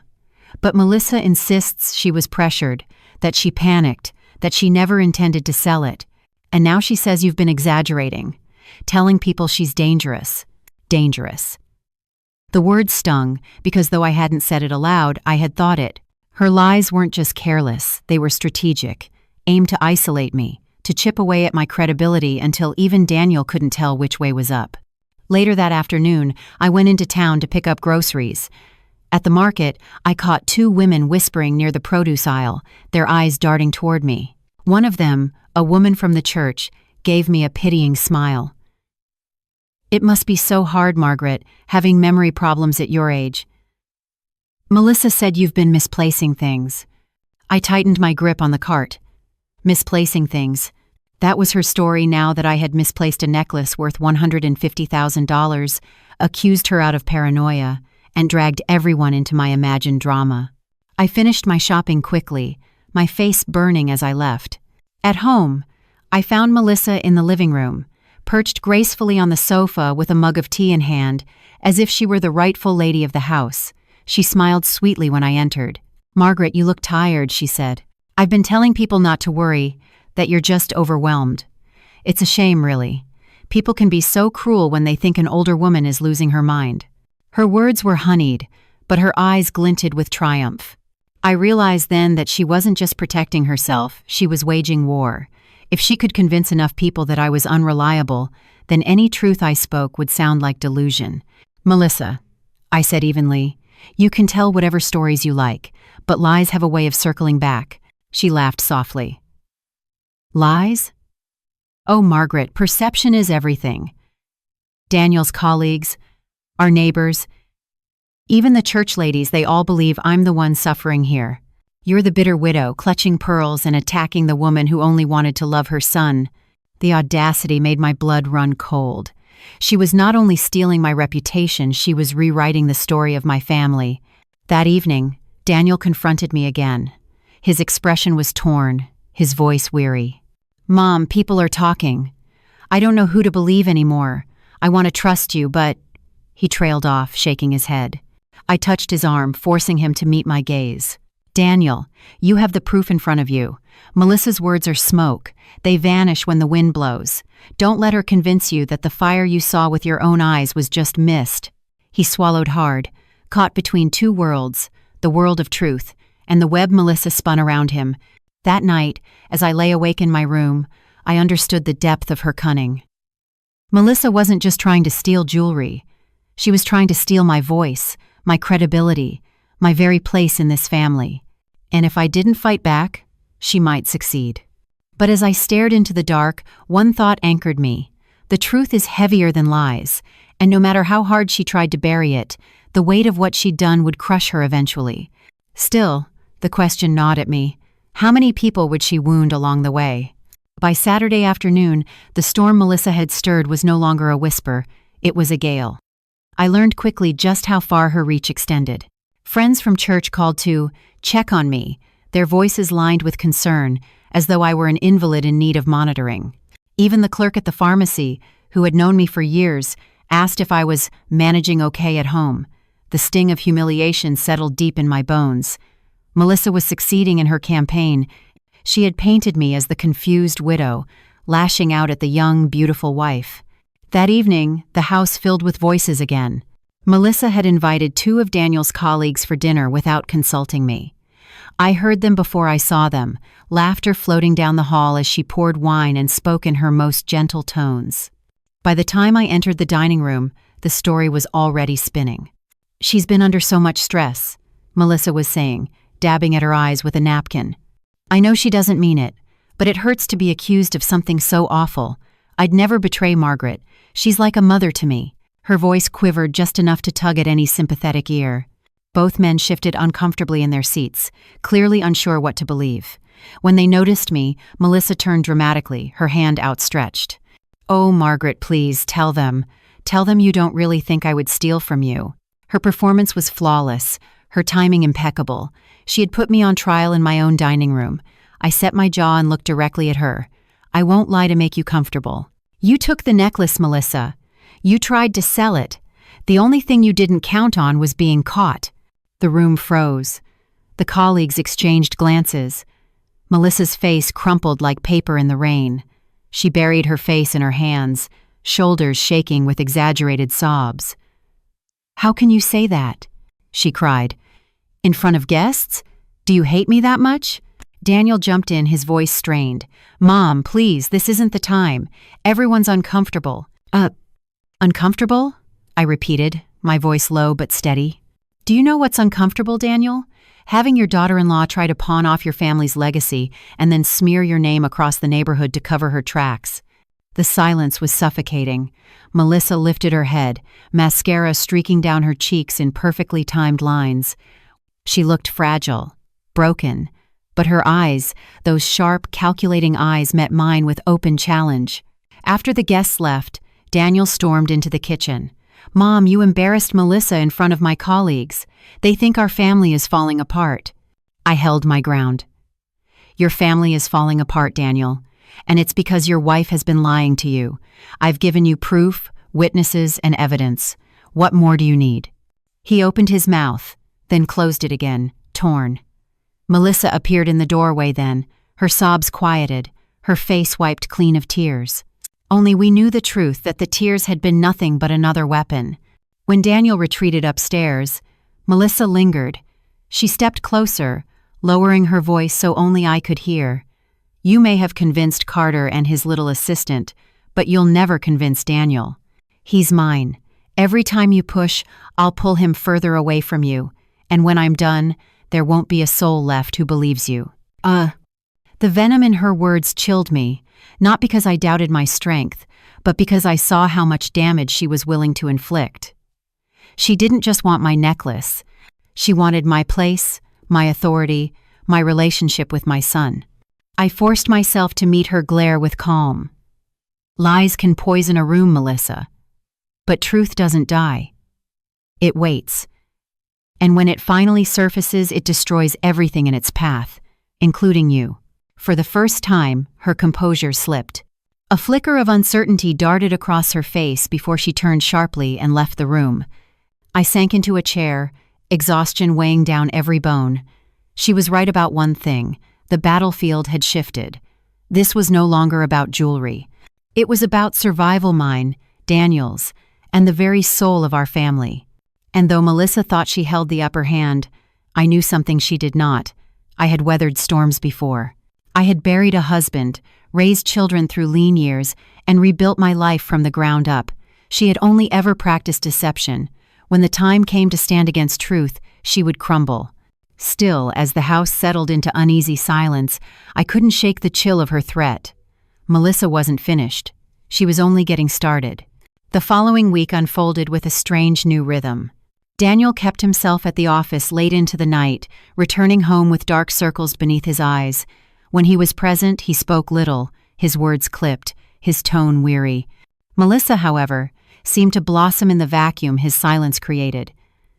[SPEAKER 1] But Melissa insists she was pressured, that she panicked, that she never intended to sell it. And now she says you've been exaggerating, telling people she's dangerous. Dangerous." The word stung, because though I hadn't said it aloud, I had thought it. Her lies weren't just careless, they were strategic, aimed to isolate me, to chip away at my credibility until even Daniel couldn't tell which way was up. Later that afternoon, I went into town to pick up groceries. At the market, I caught 2 women whispering near the produce aisle, their eyes darting toward me. One of them, a woman from the church, gave me a pitying smile. "It must be so hard, Margaret, having memory problems at your age. Melissa said you've been misplacing things." I tightened my grip on the cart. Misplacing things. That was her story now that I had misplaced a necklace worth $150,000, accused her out of paranoia, and dragged everyone into my imagined drama. I finished my shopping quickly, my face burning as I left. At home, I found Melissa in the living room, perched gracefully on the sofa with a mug of tea in hand, as if she were the rightful lady of the house. She smiled sweetly when I entered. "Margaret, you look tired," she said. "I've been telling people not to worry, that you're just overwhelmed. It's a shame, really. People can be so cruel when they think an older woman is losing her mind." Her words were honeyed, but her eyes glinted with triumph. I realized then that she wasn't just protecting herself, she was waging war. If she could convince enough people that I was unreliable, then any truth I spoke would sound like delusion. "Melissa," I said evenly, "you can tell whatever stories you like, but lies have a way of circling back." She laughed softly. "Lies? Oh, Margaret, perception is everything. Daniel's colleagues, our neighbors, even the church ladies, they all believe I'm the one suffering here. You're the bitter widow, clutching pearls and attacking the woman who only wanted to love her son." The audacity made my blood run cold. She was not only stealing my reputation, she was rewriting the story of my family. That evening, Daniel confronted me again. His expression was torn, his voice weary. "Mom, people are talking. I don't know who to believe anymore. I want to trust you, but—" He trailed off, shaking his head. I touched his arm, forcing him to meet my gaze. "Daniel, you have the proof in front of you. Melissa's words are smoke. They vanish when the wind blows. Don't let her convince you that the fire you saw with your own eyes was just mist." He swallowed hard, caught between two worlds, the world of truth and the web Melissa spun around him. That night, as I lay awake in my room, I understood the depth of her cunning. Melissa wasn't just trying to steal jewelry. She was trying to steal my voice, my credibility, my very place in this family. And if I didn't fight back, she might succeed. But as I stared into the dark, one thought anchored me. The truth is heavier than lies, and no matter how hard she tried to bury it, the weight of what she'd done would crush her eventually. Still, the question gnawed at me. How many people would she wound along the way? By Saturday afternoon, the storm Melissa had stirred was no longer a whisper, it was a gale. I learned quickly just how far her reach extended. Friends from church called to check on me, their voices lined with concern, as though I were an invalid in need of monitoring. Even the clerk at the pharmacy, who had known me for years, asked if I was managing okay at home. The sting of humiliation settled deep in my bones. Melissa was succeeding in her campaign. She had painted me as the confused widow, lashing out at the young, beautiful wife. That evening, the house filled with voices again. Melissa had invited 2 of Daniel's colleagues for dinner without consulting me. I heard them before I saw them, laughter floating down the hall as she poured wine and spoke in her most gentle tones. By the time I entered the dining room, the story was already spinning. "She's been under so much stress," Melissa was saying, dabbing at her eyes with a napkin. "I know she doesn't mean it, but it hurts to be accused of something so awful. I'd never betray Margaret. She's like a mother to me." Her voice quivered just enough to tug at any sympathetic ear. Both men shifted uncomfortably in their seats, clearly unsure what to believe. When they noticed me, Melissa turned dramatically, her hand outstretched. "Oh, Margaret, please, tell them. Tell them you don't really think I would steal from you." Her performance was flawless, her timing impeccable. She had put me on trial in my own dining room. I set my jaw and looked directly at her. "I won't lie to make you comfortable. You took the necklace, Melissa. You tried to sell it. The only thing you didn't count on was being caught." The room froze. The colleagues exchanged glances. Melissa's face crumpled like paper in the rain. She buried her face in her hands, shoulders shaking with exaggerated sobs. "How can you say that?" she cried. "In front of guests? Do you hate me that much?" Daniel jumped in, his voice strained. "Mom, please, this isn't the time. Everyone's uncomfortable." Uncomfortable?" I repeated, my voice low but steady. "Do you know what's uncomfortable, Daniel? Having your daughter-in-law try to pawn off your family's legacy and then smear your name across the neighborhood to cover her tracks." The silence was suffocating. Melissa lifted her head, mascara streaking down her cheeks in perfectly timed lines. She looked fragile, broken, but her eyes, those sharp, calculating eyes, met mine with open challenge. After the guests left, Daniel stormed into the kitchen. "Mom, you embarrassed Melissa in front of my colleagues. They think our family is falling apart." I held my ground. "Your family is falling apart, Daniel, and it's because your wife has been lying to you. I've given you proof, witnesses, and evidence. What more do you need?" He opened his mouth, then closed it again, torn. Melissa appeared in the doorway then, her sobs quieted, her face wiped clean of tears. Only we knew the truth, that the tears had been nothing but another weapon. When Daniel retreated upstairs, Melissa lingered. She stepped closer, lowering her voice so only I could hear. "You may have convinced Carter and his little assistant, but you'll never convince Daniel. He's mine. Every time you push, I'll pull him further away from you, and when I'm done, there won't be a soul left who believes you." The venom in her words chilled me, not because I doubted my strength, but because I saw how much damage she was willing to inflict. She didn't just want my necklace. She wanted my place, my authority, my relationship with my son. I forced myself to meet her glare with calm. "Lies can poison a room, Melissa. But truth doesn't die. It waits. And when it finally surfaces, it destroys everything in its path, including you. For the first time, her composure slipped. A flicker of uncertainty darted across her face before she turned sharply and left the room. I sank into a chair, exhaustion weighing down every bone. She was right about one thing: the battlefield had shifted. This was no longer about jewelry. It was about survival, mine, Daniel's, and the very soul of our family. And though Melissa thought she held the upper hand, I knew something she did not. I had weathered storms before. I had buried a husband, raised children through lean years, and rebuilt my life from the ground up. She had only ever practiced deception. When the time came to stand against truth, she would crumble. Still, as the house settled into uneasy silence, I couldn't shake the chill of her threat. Melissa wasn't finished. She was only getting started. The following week unfolded with a strange new rhythm. Daniel kept himself at the office late into the night, returning home with dark circles beneath his eyes. When he was present, he spoke little, his words clipped, his tone weary. Melissa, however, seemed to blossom in the vacuum his silence created.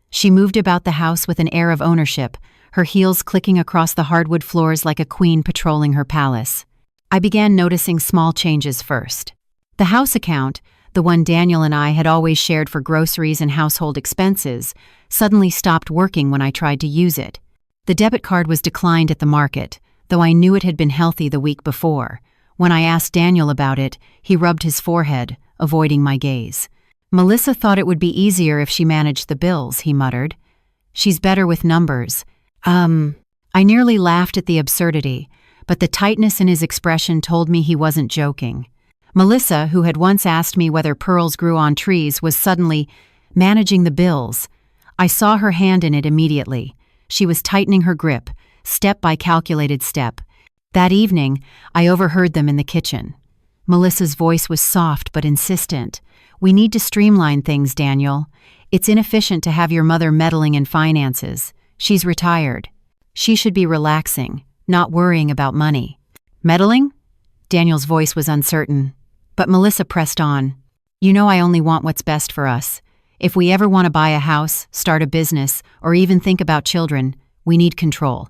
[SPEAKER 1] She moved about the house with an air of ownership, her heels clicking across the hardwood floors like a queen patrolling her palace. I began noticing small changes first. The house account, the one Daniel and I had always shared for groceries and household expenses, suddenly stopped working when I tried to use it. The debit card was declined at the market, though I knew it had been healthy the week before. When I asked Daniel about it, he rubbed his forehead, avoiding my gaze. Melissa thought it would be easier if she managed the bills, he muttered. She's better with numbers. I nearly laughed at the absurdity, but the tightness in his expression told me he wasn't joking. Melissa, who had once asked me whether pearls grew on trees, was suddenly managing the bills. I saw her hand in it immediately. She was tightening her grip, step by calculated step. That evening, I overheard them in the kitchen. Melissa's voice was soft but insistent. "We need to streamline things, Daniel. It's inefficient to have your mother meddling in finances. She's retired. She should be relaxing, not worrying about money." "Meddling?" Daniel's voice was uncertain, but Melissa pressed on. "You know I only want what's best for us. If we ever want to buy a house, start a business, or even think about children, we need control.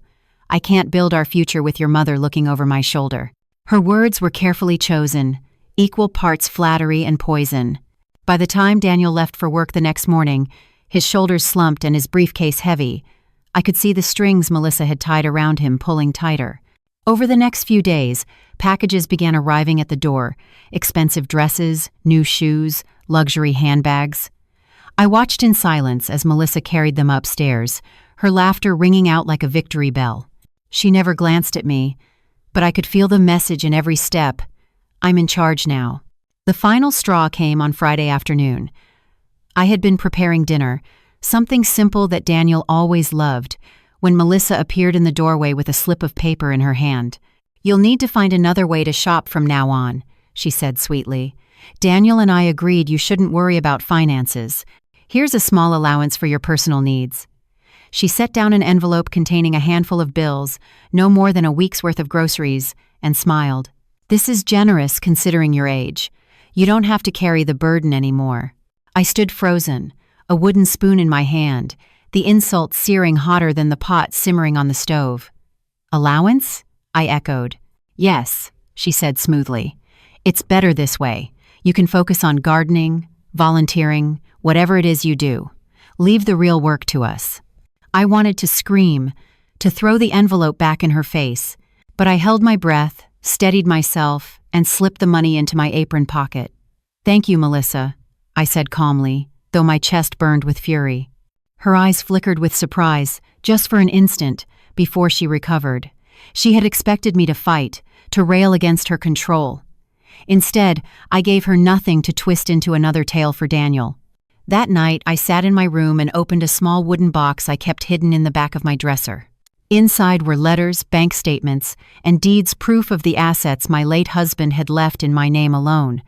[SPEAKER 1] I can't build our future with your mother looking over my shoulder." Her words were carefully chosen, equal parts flattery and poison. By the time Daniel left for work the next morning, his shoulders slumped and his briefcase heavy. I could see the strings Melissa had tied around him pulling tighter. Over the next few days, packages began arriving at the door: expensive dresses, new shoes, luxury handbags. I watched in silence as Melissa carried them upstairs, her laughter ringing out like a victory bell. She never glanced at me, but I could feel the message in every step. I'm in charge now. The final straw came on Friday afternoon. I had been preparing dinner, something simple that Daniel always loved, when Melissa appeared in the doorway with a slip of paper in her hand. "You'll need to find another way to shop from now on," she said sweetly. "Daniel and I agreed you shouldn't worry about finances. Here's a small allowance for your personal needs." She set down an envelope containing a handful of bills, no more than a week's worth of groceries, and smiled. "This is generous considering your age. You don't have to carry the burden anymore." I stood frozen, a wooden spoon in my hand, the insult searing hotter than the pot simmering on the stove. "Allowance?" I echoed. "Yes," she said smoothly. "It's better this way. You can focus on gardening, volunteering, whatever it is you do. Leave the real work to us." I wanted to scream, to throw the envelope back in her face, but I held my breath, steadied myself, and slipped the money into my apron pocket. "Thank you, Melissa," I said calmly, though my chest burned with fury. Her eyes flickered with surprise, just for an instant, before she recovered. She had expected me to fight, to rail against her control. Instead, I gave her nothing to twist into another tale for Daniel. That night, I sat in my room and opened a small wooden box I kept hidden in the back of my dresser. Inside were letters, bank statements, and deeds proof of the assets my late husband had left in my name alone.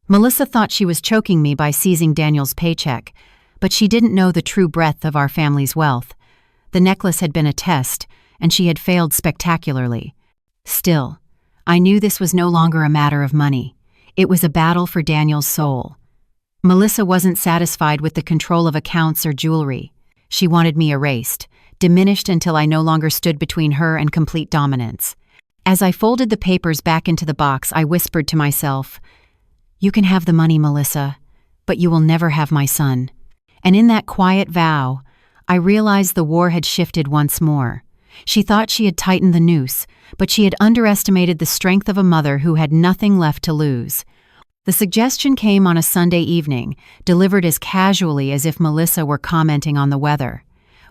[SPEAKER 1] Melissa thought she was choking me by seizing Daniel's paycheck, but she didn't know the true breadth of our family's wealth. The necklace had been a test, and she had failed spectacularly. Still, I knew this was no longer a matter of money. It was a battle for Daniel's soul. Melissa wasn't satisfied with the control of accounts or jewelry. She wanted me erased, diminished until I no longer stood between her and complete dominance. As I folded the papers back into the box, I whispered to myself, "You can have the money, Melissa, but you will never have my son." And in that quiet vow, I realized the war had shifted once more. She thought she had tightened the noose, but she had underestimated the strength of a mother who had nothing left to lose. The suggestion came on a Sunday evening, delivered as casually as if Melissa were commenting on the weather.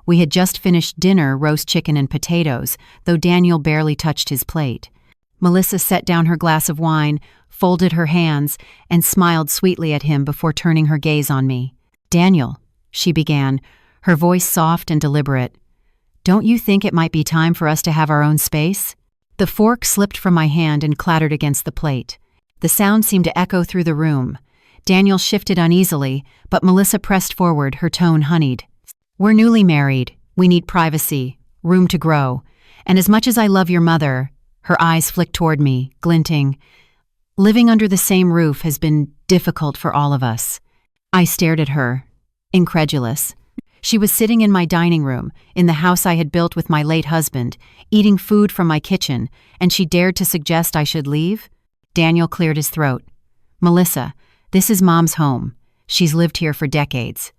[SPEAKER 1] We had just finished dinner, roast chicken and potatoes, though Daniel barely touched his plate. Melissa set down her glass of wine, folded her hands, and smiled sweetly at him before turning her gaze on me. "Daniel," she began, her voice soft and deliberate, "don't you think it might be time for us to have our own space?" The fork slipped from my hand and clattered against the plate. The sound seemed to echo through the room. Daniel shifted uneasily, but Melissa pressed forward, her tone honeyed. "We're newly married. We need privacy, room to grow. And as much as I love your mother," her eyes flicked toward me, glinting, "living under the same roof has been difficult for all of us." I stared at her, incredulous. She was sitting in my dining room, in the house I had built with my late husband, eating food from my kitchen, and she dared to suggest I should leave? Daniel cleared his throat. "Melissa, this is Mom's home. She's lived here for decades."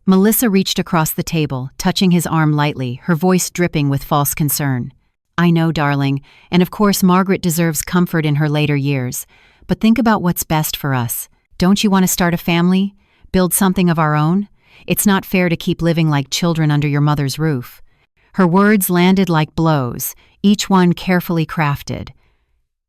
[SPEAKER 1] Melissa reached across the table, touching his arm lightly, her voice dripping with false concern. "I know, darling, and of course Margaret deserves comfort in her later years. But think about what's best for us. Don't you want to start a family? Build something of our own? It's not fair to keep living like children under your mother's roof." Her words landed like blows, each one carefully crafted.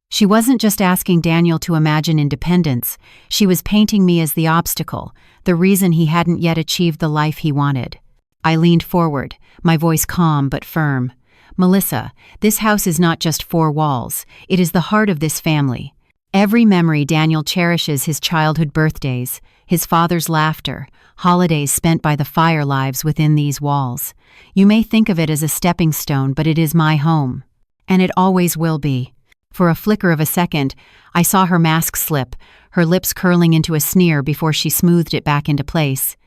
[SPEAKER 1] She wasn't just asking Daniel to imagine independence, she was painting me as the obstacle, the reason he hadn't yet achieved the life he wanted. I leaned forward, my voice calm but firm. "Melissa, this house is not just four walls, it is the heart of this family. Every memory Daniel cherishes, his childhood birthdays, his father's laughter, holidays spent by the fire lives within these walls. You may think of it as a stepping stone, but it is my home. And it always will be." For a flicker of a second, I saw her mask slip, her lips curling into a sneer before she smoothed it back into place.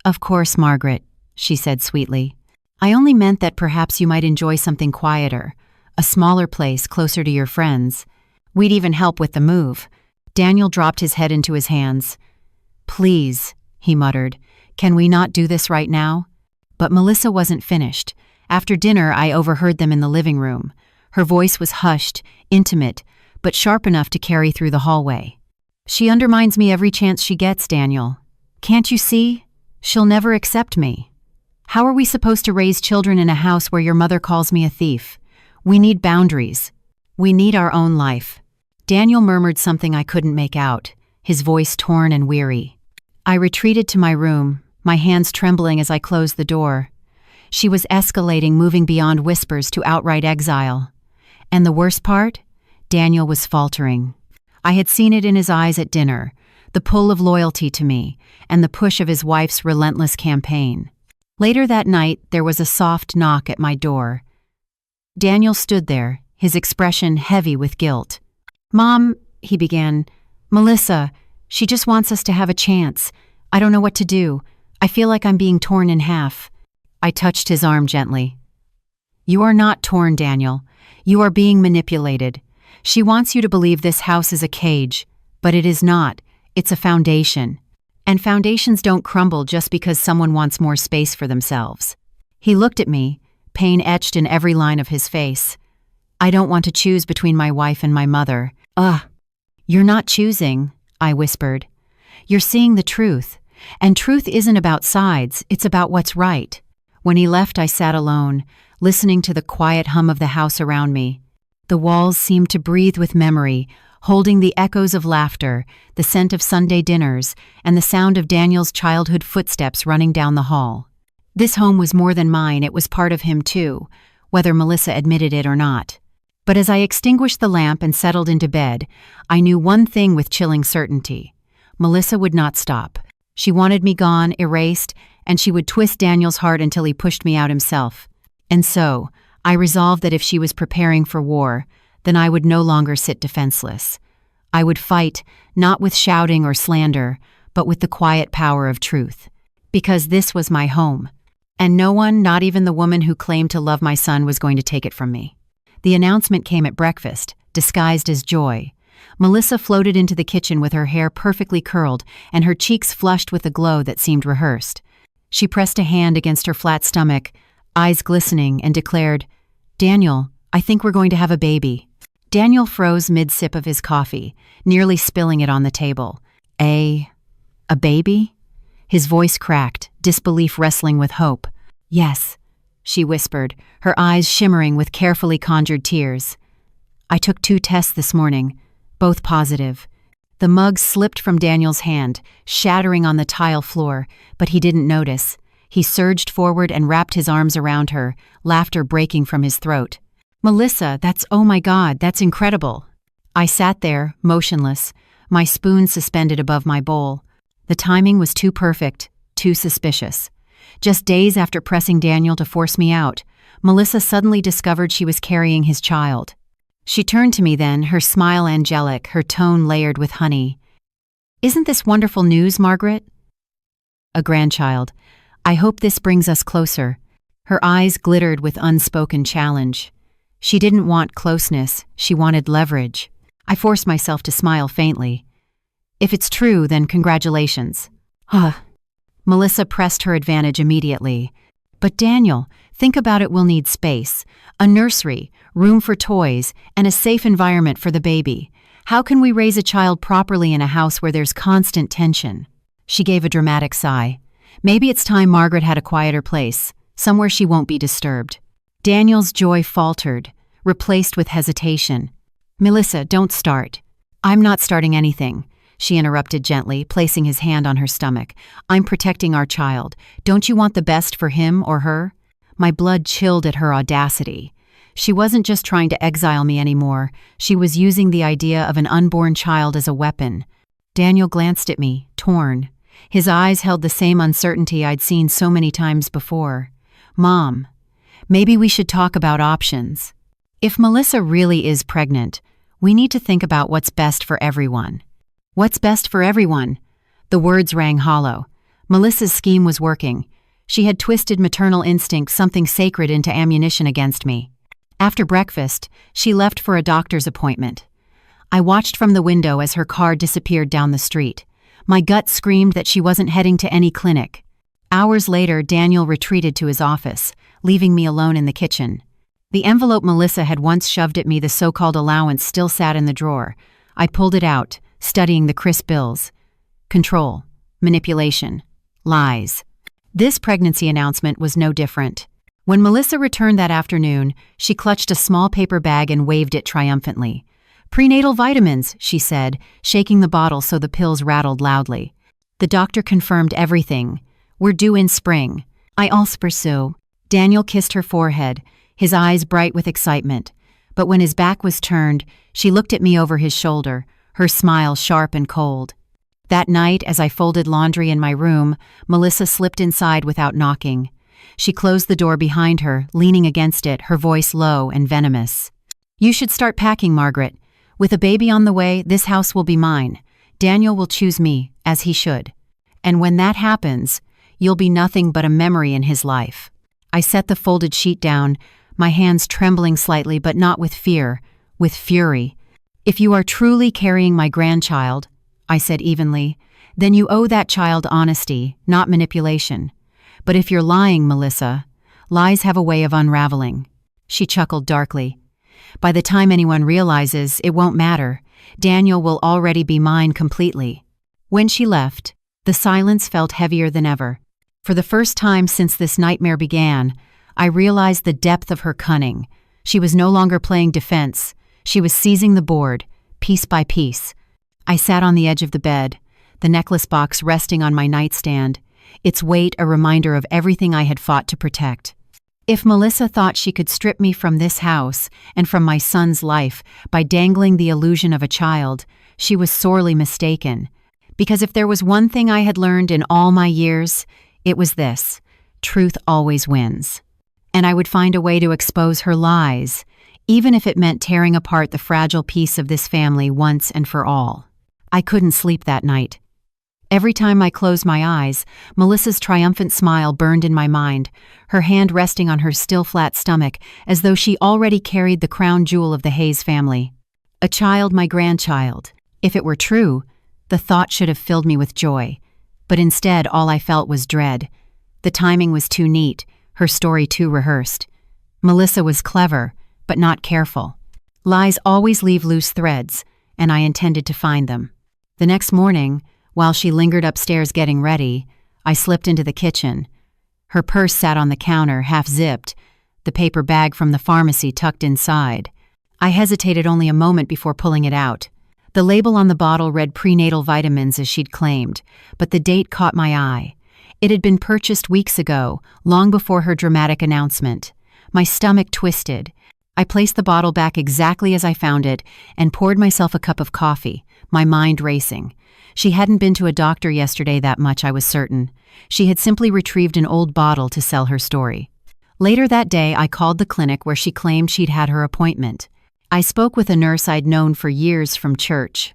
[SPEAKER 1] "Of course, Margaret," she said sweetly. "I only meant that perhaps you might enjoy something quieter, a smaller place closer to your friends. We'd even help with the move." Daniel dropped his head into his hands. "Please," he muttered, "can we not do this right now?" But Melissa wasn't finished. After dinner, I overheard them in the living room. Her voice was hushed, intimate, but sharp enough to carry through the hallway. "She undermines me every chance she gets, Daniel. Can't you see? She'll never accept me. How are we supposed to raise children in a house where your mother calls me a thief? We need boundaries. We need our own life." Daniel murmured something I couldn't make out, his voice torn and weary. I retreated to my room, my hands trembling as I closed the door. She was escalating, moving beyond whispers to outright exile. And the worst part? Daniel was faltering. I had seen it in his eyes at dinner, the pull of loyalty to me, and the push of his wife's relentless campaign. Later that night, there was a soft knock at my door. Daniel stood there, his expression heavy with guilt. "Mom," he began, "Melissa, she just wants us to have a chance. I don't know what to do. I feel like I'm being torn in half." I touched his arm gently. "You are not torn, Daniel. You are being manipulated. She wants you to believe this house is a cage, but it is not. It's a foundation. And foundations don't crumble just because someone wants more space for themselves." He looked at me, pain etched in every line of his face. "I don't want to choose between my wife and my mother." "Ugh." "You're not choosing," I whispered. "You're seeing the truth. And truth isn't about sides, it's about what's right." When he left, I sat alone, listening to the quiet hum of the house around me. The walls seemed to breathe with memory, holding the echoes of laughter, the scent of Sunday dinners, and the sound of Daniel's childhood footsteps running down the hall. This home was more than mine, it was part of him too, whether Melissa admitted it or not. But as I extinguished the lamp and settled into bed, I knew one thing with chilling certainty. Melissa would not stop. She wanted me gone, erased, and she would twist Daniel's heart until he pushed me out himself. And so, I resolved that if she was preparing for war, then I would no longer sit defenseless. I would fight, not with shouting or slander, but with the quiet power of truth. Because this was my home. And no one, not even the woman who claimed to love my son, was going to take it from me. The announcement came at breakfast, disguised as joy. Melissa floated into the kitchen with her hair perfectly curled and her cheeks flushed with a glow that seemed rehearsed. She pressed a hand against her flat stomach, eyes glistening, and declared, "Daniel, I think we're going to have a baby." Daniel froze mid-sip of his coffee, nearly spilling it on the table. A baby? His voice cracked, disbelief wrestling with hope. "Yes," she whispered, her eyes shimmering with carefully conjured tears. "I took 2 tests this morning, both positive." The mug slipped from Daniel's hand, shattering on the tile floor, but he didn't notice. He surged forward and wrapped his arms around her, laughter breaking from his throat. "Melissa, oh my God, that's incredible." I sat there, motionless, my spoon suspended above my bowl. The timing was too perfect, too suspicious. Just days after pressing Daniel to force me out, Melissa suddenly discovered she was carrying his child. She turned to me then, her smile angelic, her tone layered with honey. "Isn't this wonderful news, Margaret?" "A grandchild. I hope this brings us closer." Her eyes glittered with unspoken challenge. She didn't want closeness, she wanted leverage. I forced myself to smile faintly. "If it's true, then congratulations." Melissa pressed her advantage immediately. "But Daniel, think about it, we'll need space. A nursery, room for toys, and a safe environment for the baby. How can we raise a child properly in a house where there's constant tension?" She gave a dramatic sigh. "Maybe it's time Margaret had a quieter place, somewhere she won't be disturbed." Daniel's joy faltered, replaced with hesitation. "Melissa, don't start." "I'm not starting anything," she interrupted gently, placing his hand on her stomach. "I'm protecting our child. Don't you want the best for him or her?" My blood chilled at her audacity. She wasn't just trying to exile me anymore. She was using the idea of an unborn child as a weapon. Daniel glanced at me, torn. His eyes held the same uncertainty I'd seen so many times before. "Mom, maybe we should talk about options. If Melissa really is pregnant, we need to think about what's best for everyone." "What's best for everyone?" The words rang hollow. Melissa's scheme was working. She had twisted maternal instinct, something sacred, into ammunition against me. After breakfast, she left for a doctor's appointment. I watched from the window as her car disappeared down the street. My gut screamed that she wasn't heading to any clinic. Hours later, Daniel retreated to his office, leaving me alone in the kitchen. The envelope Melissa had once shoved at me, the so-called allowance, still sat in the drawer. I pulled it out, studying the crisp bills. Control, manipulation, lies. This pregnancy announcement was no different. When Melissa returned that afternoon, she clutched a small paper bag and waved it triumphantly. "Prenatal vitamins," she said, shaking the bottle so the pills rattled loudly. "The doctor confirmed everything. We're due in spring." "I also pursue." Daniel kissed her forehead, his eyes bright with excitement. But when his back was turned, she looked at me over his shoulder, her smile sharp and cold. That night, as I folded laundry in my room, Melissa slipped inside without knocking. She closed the door behind her, leaning against it, her voice low and venomous. "You should start packing, Margaret. With a baby on the way, this house will be mine. Daniel will choose me, as he should. And when that happens, you'll be nothing but a memory in his life." I set the folded sheet down, my hands trembling slightly, but not with fear, with fury. "If you are truly carrying my grandchild," I said evenly, "then you owe that child honesty, not manipulation. But if you're lying, Melissa, lies have a way of unraveling." She chuckled darkly. "By the time anyone realizes, it won't matter. Daniel will already be mine completely." When she left, the silence felt heavier than ever. For the first time since this nightmare began, I realized the depth of her cunning. She was no longer playing defense. She was seizing the board, piece by piece. I sat on the edge of the bed, the necklace box resting on my nightstand, its weight a reminder of everything I had fought to protect. If Melissa thought she could strip me from this house and from my son's life by dangling the illusion of a child, she was sorely mistaken. Because if there was one thing I had learned in all my years, it was this: truth always wins. And I would find a way to expose her lies, even if it meant tearing apart the fragile piece of this family once and for all. I couldn't sleep that night. Every time I closed my eyes, Melissa's triumphant smile burned in my mind, her hand resting on her still flat stomach as though she already carried the crown jewel of the Hayes family. A child, my grandchild. If it were true, the thought should have filled me with joy. But instead, all I felt was dread. The timing was too neat, her story too rehearsed. Melissa was clever, but not careful. Lies always leave loose threads, and I intended to find them. The next morning, while she lingered upstairs getting ready, I slipped into the kitchen. Her purse sat on the counter, half-zipped, the paper bag from the pharmacy tucked inside. I hesitated only a moment before pulling it out. The label on the bottle read prenatal vitamins as she'd claimed, but the date caught my eye. It had been purchased weeks ago, long before her dramatic announcement. My stomach twisted. I placed the bottle back exactly as I found it and poured myself a cup of coffee, my mind racing. She hadn't been to a doctor yesterday, that much I was certain. She had simply retrieved an old bottle to sell her story. Later that day, I called the clinic where she claimed she'd had her appointment. I spoke with a nurse I'd known for years from church.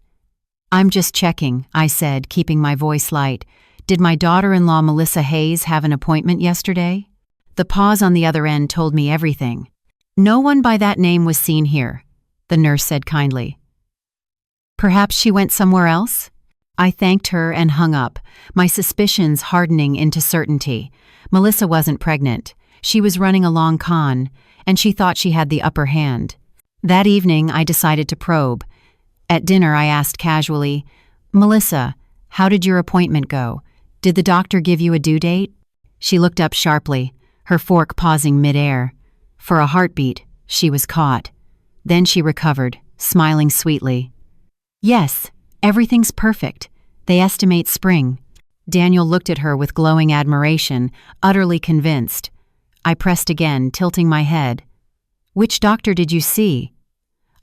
[SPEAKER 1] "I'm just checking," I said, keeping my voice light. "Did my daughter-in-law Melissa Hayes have an appointment yesterday?" The pause on the other end told me everything. "No one by that name was seen here," the nurse said kindly. "Perhaps she went somewhere else?" I thanked her and hung up, my suspicions hardening into certainty. Melissa wasn't pregnant. She was running a long con, and she thought she had the upper hand. That evening, I decided to probe. At dinner, I asked casually, "Melissa, how did your appointment go? Did the doctor give you a due date?" She looked up sharply, her fork pausing midair. For a heartbeat, she was caught. Then she recovered, smiling sweetly. "Yes, everything's perfect. They estimate spring." Daniel looked at her with glowing admiration, utterly convinced. I pressed again, tilting my head. "Which doctor did you see?"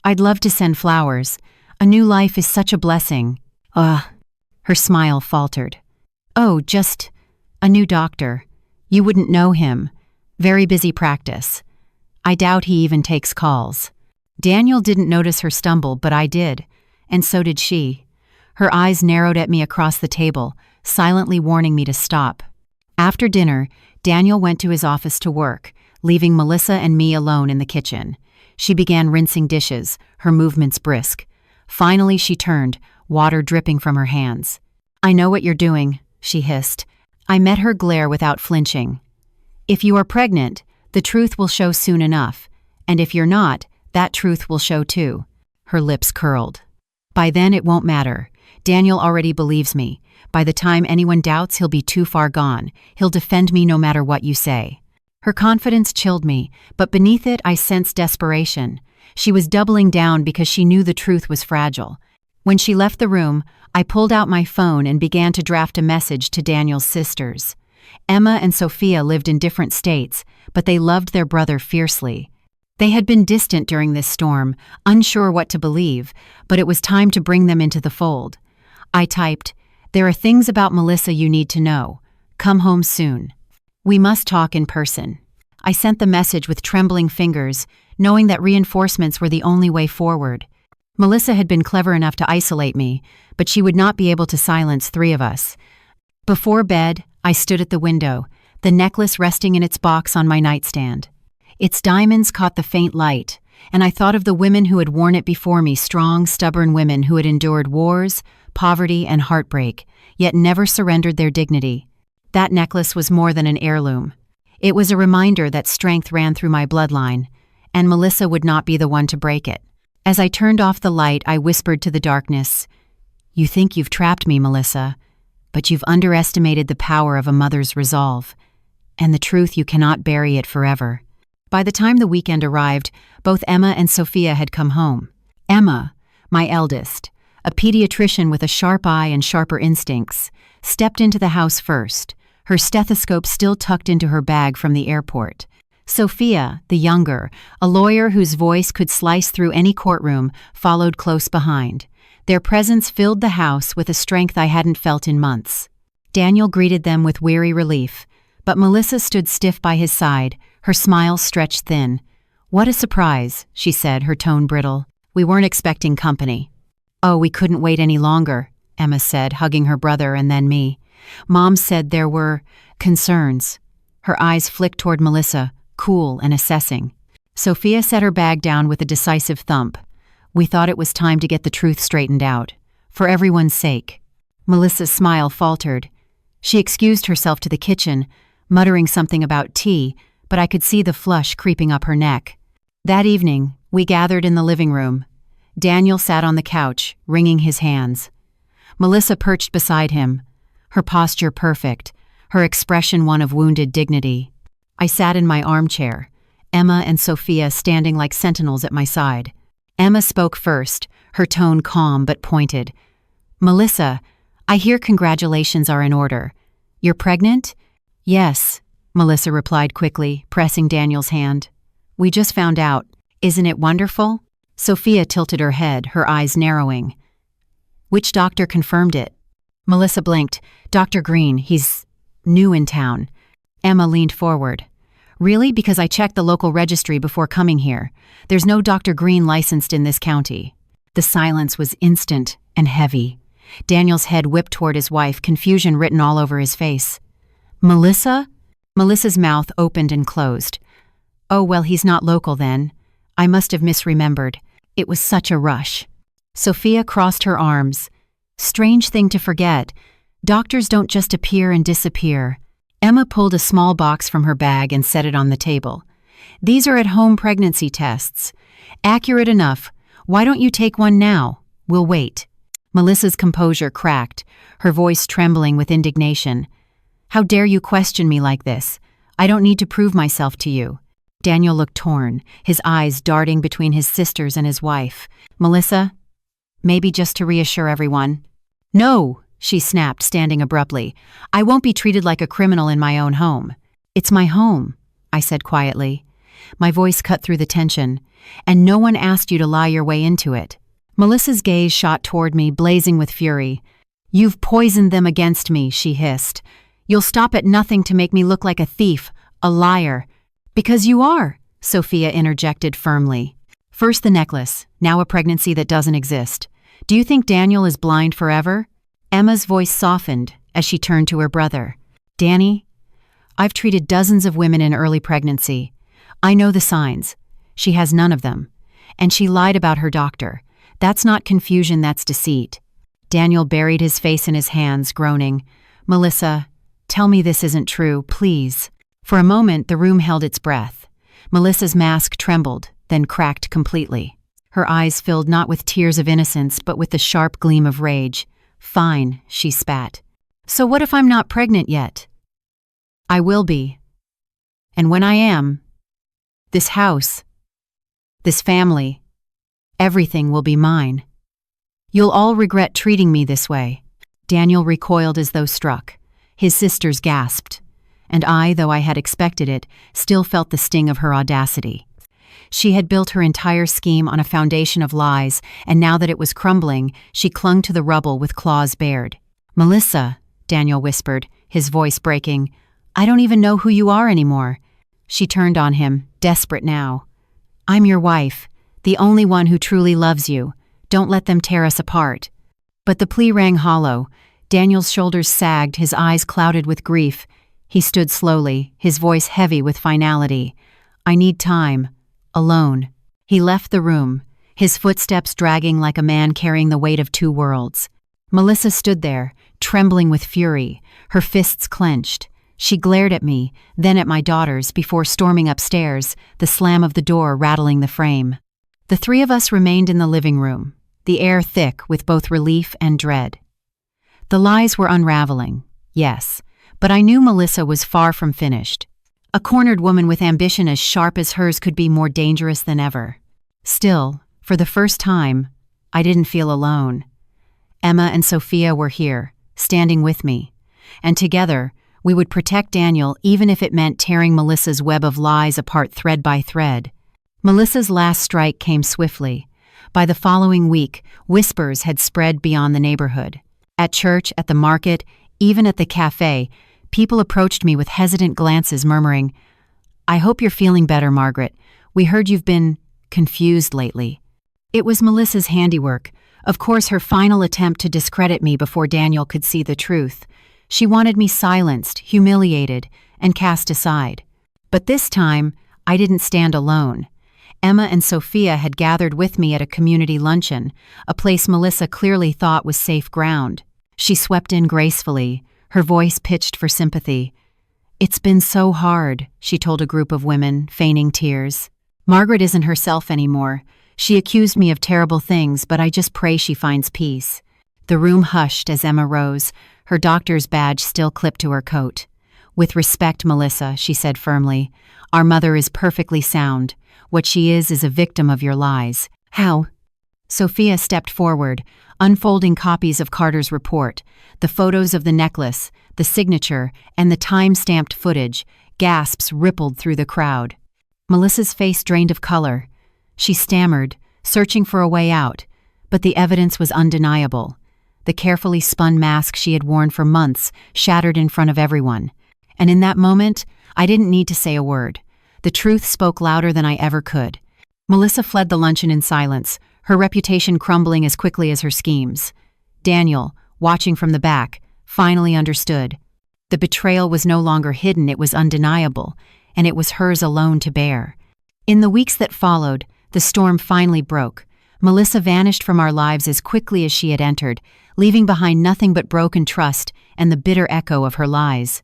[SPEAKER 1] "I'd love to send flowers. A new life is such a blessing." Her smile faltered. "Oh, just a new doctor. You wouldn't know him. Very busy practice. I doubt he even takes calls." Daniel didn't notice her stumble, but I did, and so did she. Her eyes narrowed at me across the table, silently warning me to stop. After dinner, Daniel went to his office to work, leaving Melissa and me alone in the kitchen. She began rinsing dishes, her movements brisk. Finally, she turned, water dripping from her hands. "I know what you're doing," she hissed. I met her glare without flinching. "If you are pregnant, the truth will show soon enough, and if you're not, that truth will show too." Her lips curled. "By then it won't matter. Daniel already believes me. By the time anyone doubts, he'll be too far gone. He'll defend me no matter what you say." Her confidence chilled me, but beneath it I sensed desperation. She was doubling down because she knew the truth was fragile. When she left the room, I pulled out my phone and began to draft a message to Daniel's sisters. Emma and Sophia lived in different states, but they loved their brother fiercely. They had been distant during this storm, unsure what to believe, but it was time to bring them into the fold. I typed, "There are things about Melissa you need to know. Come home soon. We must talk in person." I sent the message with trembling fingers, knowing that reinforcements were the only way forward. Melissa had been clever enough to isolate me, but she would not be able to silence three of us. Before bed, I stood at the window, the necklace resting in its box on my nightstand. Its diamonds caught the faint light, and I thought of the women who had worn it before me, strong, stubborn women who had endured wars, poverty, and heartbreak, yet never surrendered their dignity. That necklace was more than an heirloom. It was a reminder that strength ran through my bloodline, and Melissa would not be the one to break it. As I turned off the light, I whispered to the darkness, "You think you've trapped me, Melissa, but you've underestimated the power of a mother's resolve, and the truth, you cannot bury it forever." By the time the weekend arrived, both Emma and Sophia had come home. Emma, my eldest, a pediatrician with a sharp eye and sharper instincts, stepped into the house first, her stethoscope still tucked into her bag from the airport. Sophia, the younger, a lawyer whose voice could slice through any courtroom, followed close behind. Their presence filled the house with a strength I hadn't felt in months. Daniel greeted them with weary relief, but Melissa stood stiff by his side, her smile stretched thin. "What a surprise," she said, her tone brittle. "We weren't expecting company." "Oh, we couldn't wait any longer," Emma said, hugging her brother and then me. Mom said there were concerns. Her eyes flicked toward Melissa, cool and assessing. Sophia set her bag down with a decisive thump. We thought it was time to get the truth straightened out. For everyone's sake. Melissa's smile faltered. She excused herself to the kitchen, muttering something about tea, but I could see the flush creeping up her neck. That evening, we gathered in the living room. Daniel sat on the couch, wringing his hands. Melissa perched beside him, her posture perfect, her expression one of wounded dignity. I sat in my armchair, Emma and Sophia standing like sentinels at my side. Emma spoke first, her tone calm but pointed. "Melissa, I hear congratulations are in order. You're pregnant?" "Yes," Melissa replied quickly, pressing Daniel's hand. "We just found out. Isn't it wonderful?" Sophia tilted her head, her eyes narrowing. "Which doctor confirmed it?" Melissa blinked. "Dr. Green, he's new in town." Emma leaned forward. "Really? Because I checked the local registry before coming here. There's no Dr. Green licensed in this county." The silence was instant and heavy. Daniel's head whipped toward his wife, confusion written all over his face. "Melissa?" Melissa's mouth opened and closed. "Oh, well, he's not local then. I must have misremembered. It was such a rush." Sophia crossed her arms. "Strange thing to forget. Doctors don't just appear and disappear." Emma pulled a small box from her bag and set it on the table. "These are at-home pregnancy tests. Accurate enough. Why don't you take one now? We'll wait." Melissa's composure cracked, her voice trembling with indignation. "How dare you question me like this? I don't need to prove myself to you." Daniel looked torn, his eyes darting between his sisters and his wife. "Melissa, maybe just to reassure everyone." "No!" she snapped, standing abruptly. "I won't be treated like a criminal in my own home." "It's my home," I said quietly. My voice cut through the tension. "And no one asked you to lie your way into it." Melissa's gaze shot toward me, blazing with fury. "You've poisoned them against me," she hissed. "You'll stop at nothing to make me look like a thief, a liar." "Because you are," Sophia interjected firmly. "First the necklace, now a pregnancy that doesn't exist. Do you think Daniel is blind forever?" Emma's voice softened as she turned to her brother. "Danny, I've treated dozens of women in early pregnancy. I know the signs. She has none of them. And she lied about her doctor. That's not confusion, that's deceit." Daniel buried his face in his hands, groaning. "Melissa, tell me this isn't true, please." For a moment, the room held its breath. Melissa's mask trembled, then cracked completely. Her eyes filled not with tears of innocence, but with the sharp gleam of rage. "Fine," she spat. "So what if I'm not pregnant yet?" "I will be. And when I am, this house, this family, everything will be mine. You'll all regret treating me this way." Daniel recoiled as though struck. His sisters gasped. And I, though I had expected it, still felt the sting of her audacity. She had built her entire scheme on a foundation of lies, and now that it was crumbling, she clung to the rubble with claws bared. "Melissa," Daniel whispered, his voice breaking, "I don't even know who you are anymore." She turned on him, desperate now. "I'm your wife, the only one who truly loves you. Don't let them tear us apart." But the plea rang hollow. Daniel's shoulders sagged, his eyes clouded with grief. He stood slowly, his voice heavy with finality. "I need time. Alone." He left the room, his footsteps dragging like a man carrying the weight of two worlds. Melissa stood there, trembling with fury, her fists clenched. She glared at me, then at my daughters, before storming upstairs, the slam of the door rattling the frame. The three of us remained in the living room, the air thick with both relief and dread. The lies were unraveling, yes, but I knew Melissa was far from finished. A cornered woman with ambition as sharp as hers could be more dangerous than ever. Still, for the first time, I didn't feel alone. Emma and Sophia were here, standing with me, and together, we would protect Daniel even if it meant tearing Melissa's web of lies apart thread by thread. Melissa's last strike came swiftly. By the following week, whispers had spread beyond the neighborhood. At church, at the market, even at the cafe, people approached me with hesitant glances, murmuring, "I hope you're feeling better, Margaret. We heard you've been confused lately." It was Melissa's handiwork. Of course, her final attempt to discredit me before Daniel could see the truth. She wanted me silenced, humiliated, and cast aside. But this time, I didn't stand alone. Emma and Sophia had gathered with me at a community luncheon, a place Melissa clearly thought was safe ground. She swept in gracefully, her voice pitched for sympathy. "It's been so hard," she told a group of women, feigning tears. "Margaret isn't herself anymore. She accused me of terrible things, but I just pray she finds peace." The room hushed as Emma rose, her doctor's badge still clipped to her coat. "With respect, Melissa," she said firmly, "our mother is perfectly sound. What she is a victim of your lies." "How?" Sophia stepped forward, unfolding copies of Carter's report, the photos of the necklace, the signature, and the time-stamped footage. Gasps rippled through the crowd. Melissa's face drained of color. She stammered, searching for a way out, but the evidence was undeniable. The carefully spun mask she had worn for months shattered in front of everyone. And in that moment, I didn't need to say a word. The truth spoke louder than I ever could. Melissa fled the luncheon in silence, her reputation crumbling as quickly as her schemes. Daniel, watching from the back, finally understood. The betrayal was no longer hidden, it was undeniable, and it was hers alone to bear. In the weeks that followed, the storm finally broke. Melissa vanished from our lives as quickly as she had entered, leaving behind nothing but broken trust and the bitter echo of her lies.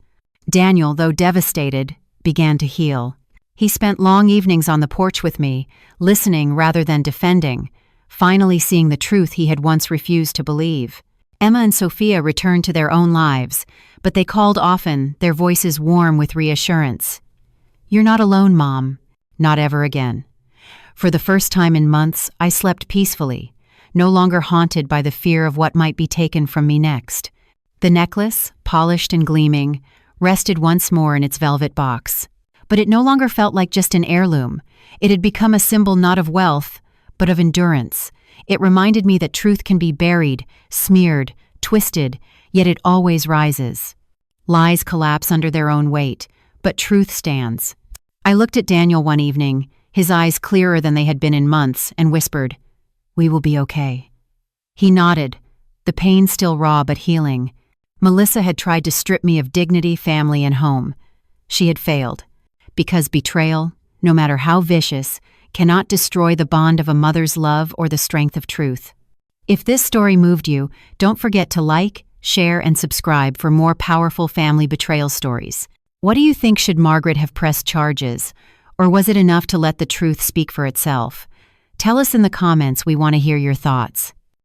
[SPEAKER 1] Daniel, though devastated, began to heal. He spent long evenings on the porch with me, listening rather than defending, finally seeing the truth he had once refused to believe. Emma and Sophia returned to their own lives, but they called often, their voices warm with reassurance. "You're not alone, Mom. Not ever again." For the first time in months, I slept peacefully, no longer haunted by the fear of what might be taken from me next. The necklace, polished and gleaming, rested once more in its velvet box. But it no longer felt like just an heirloom. It had become a symbol not of wealth, but of endurance. It reminded me that truth can be buried, smeared, twisted, yet it always rises. Lies collapse under their own weight, but truth stands. I looked at Daniel one evening, his eyes clearer than they had been in months, and whispered, "We will be okay." He nodded, the pain still raw but healing. Melissa had tried to strip me of dignity, family, and home. She had failed. Because betrayal, no matter how vicious, cannot destroy the bond of a mother's love or the strength of truth. If this story moved you, don't forget to like, share, and subscribe for more powerful family betrayal stories. What do you think? Should Margaret have pressed charges? Or was it enough to let the truth speak for itself? Tell us in the comments, we want to hear your thoughts.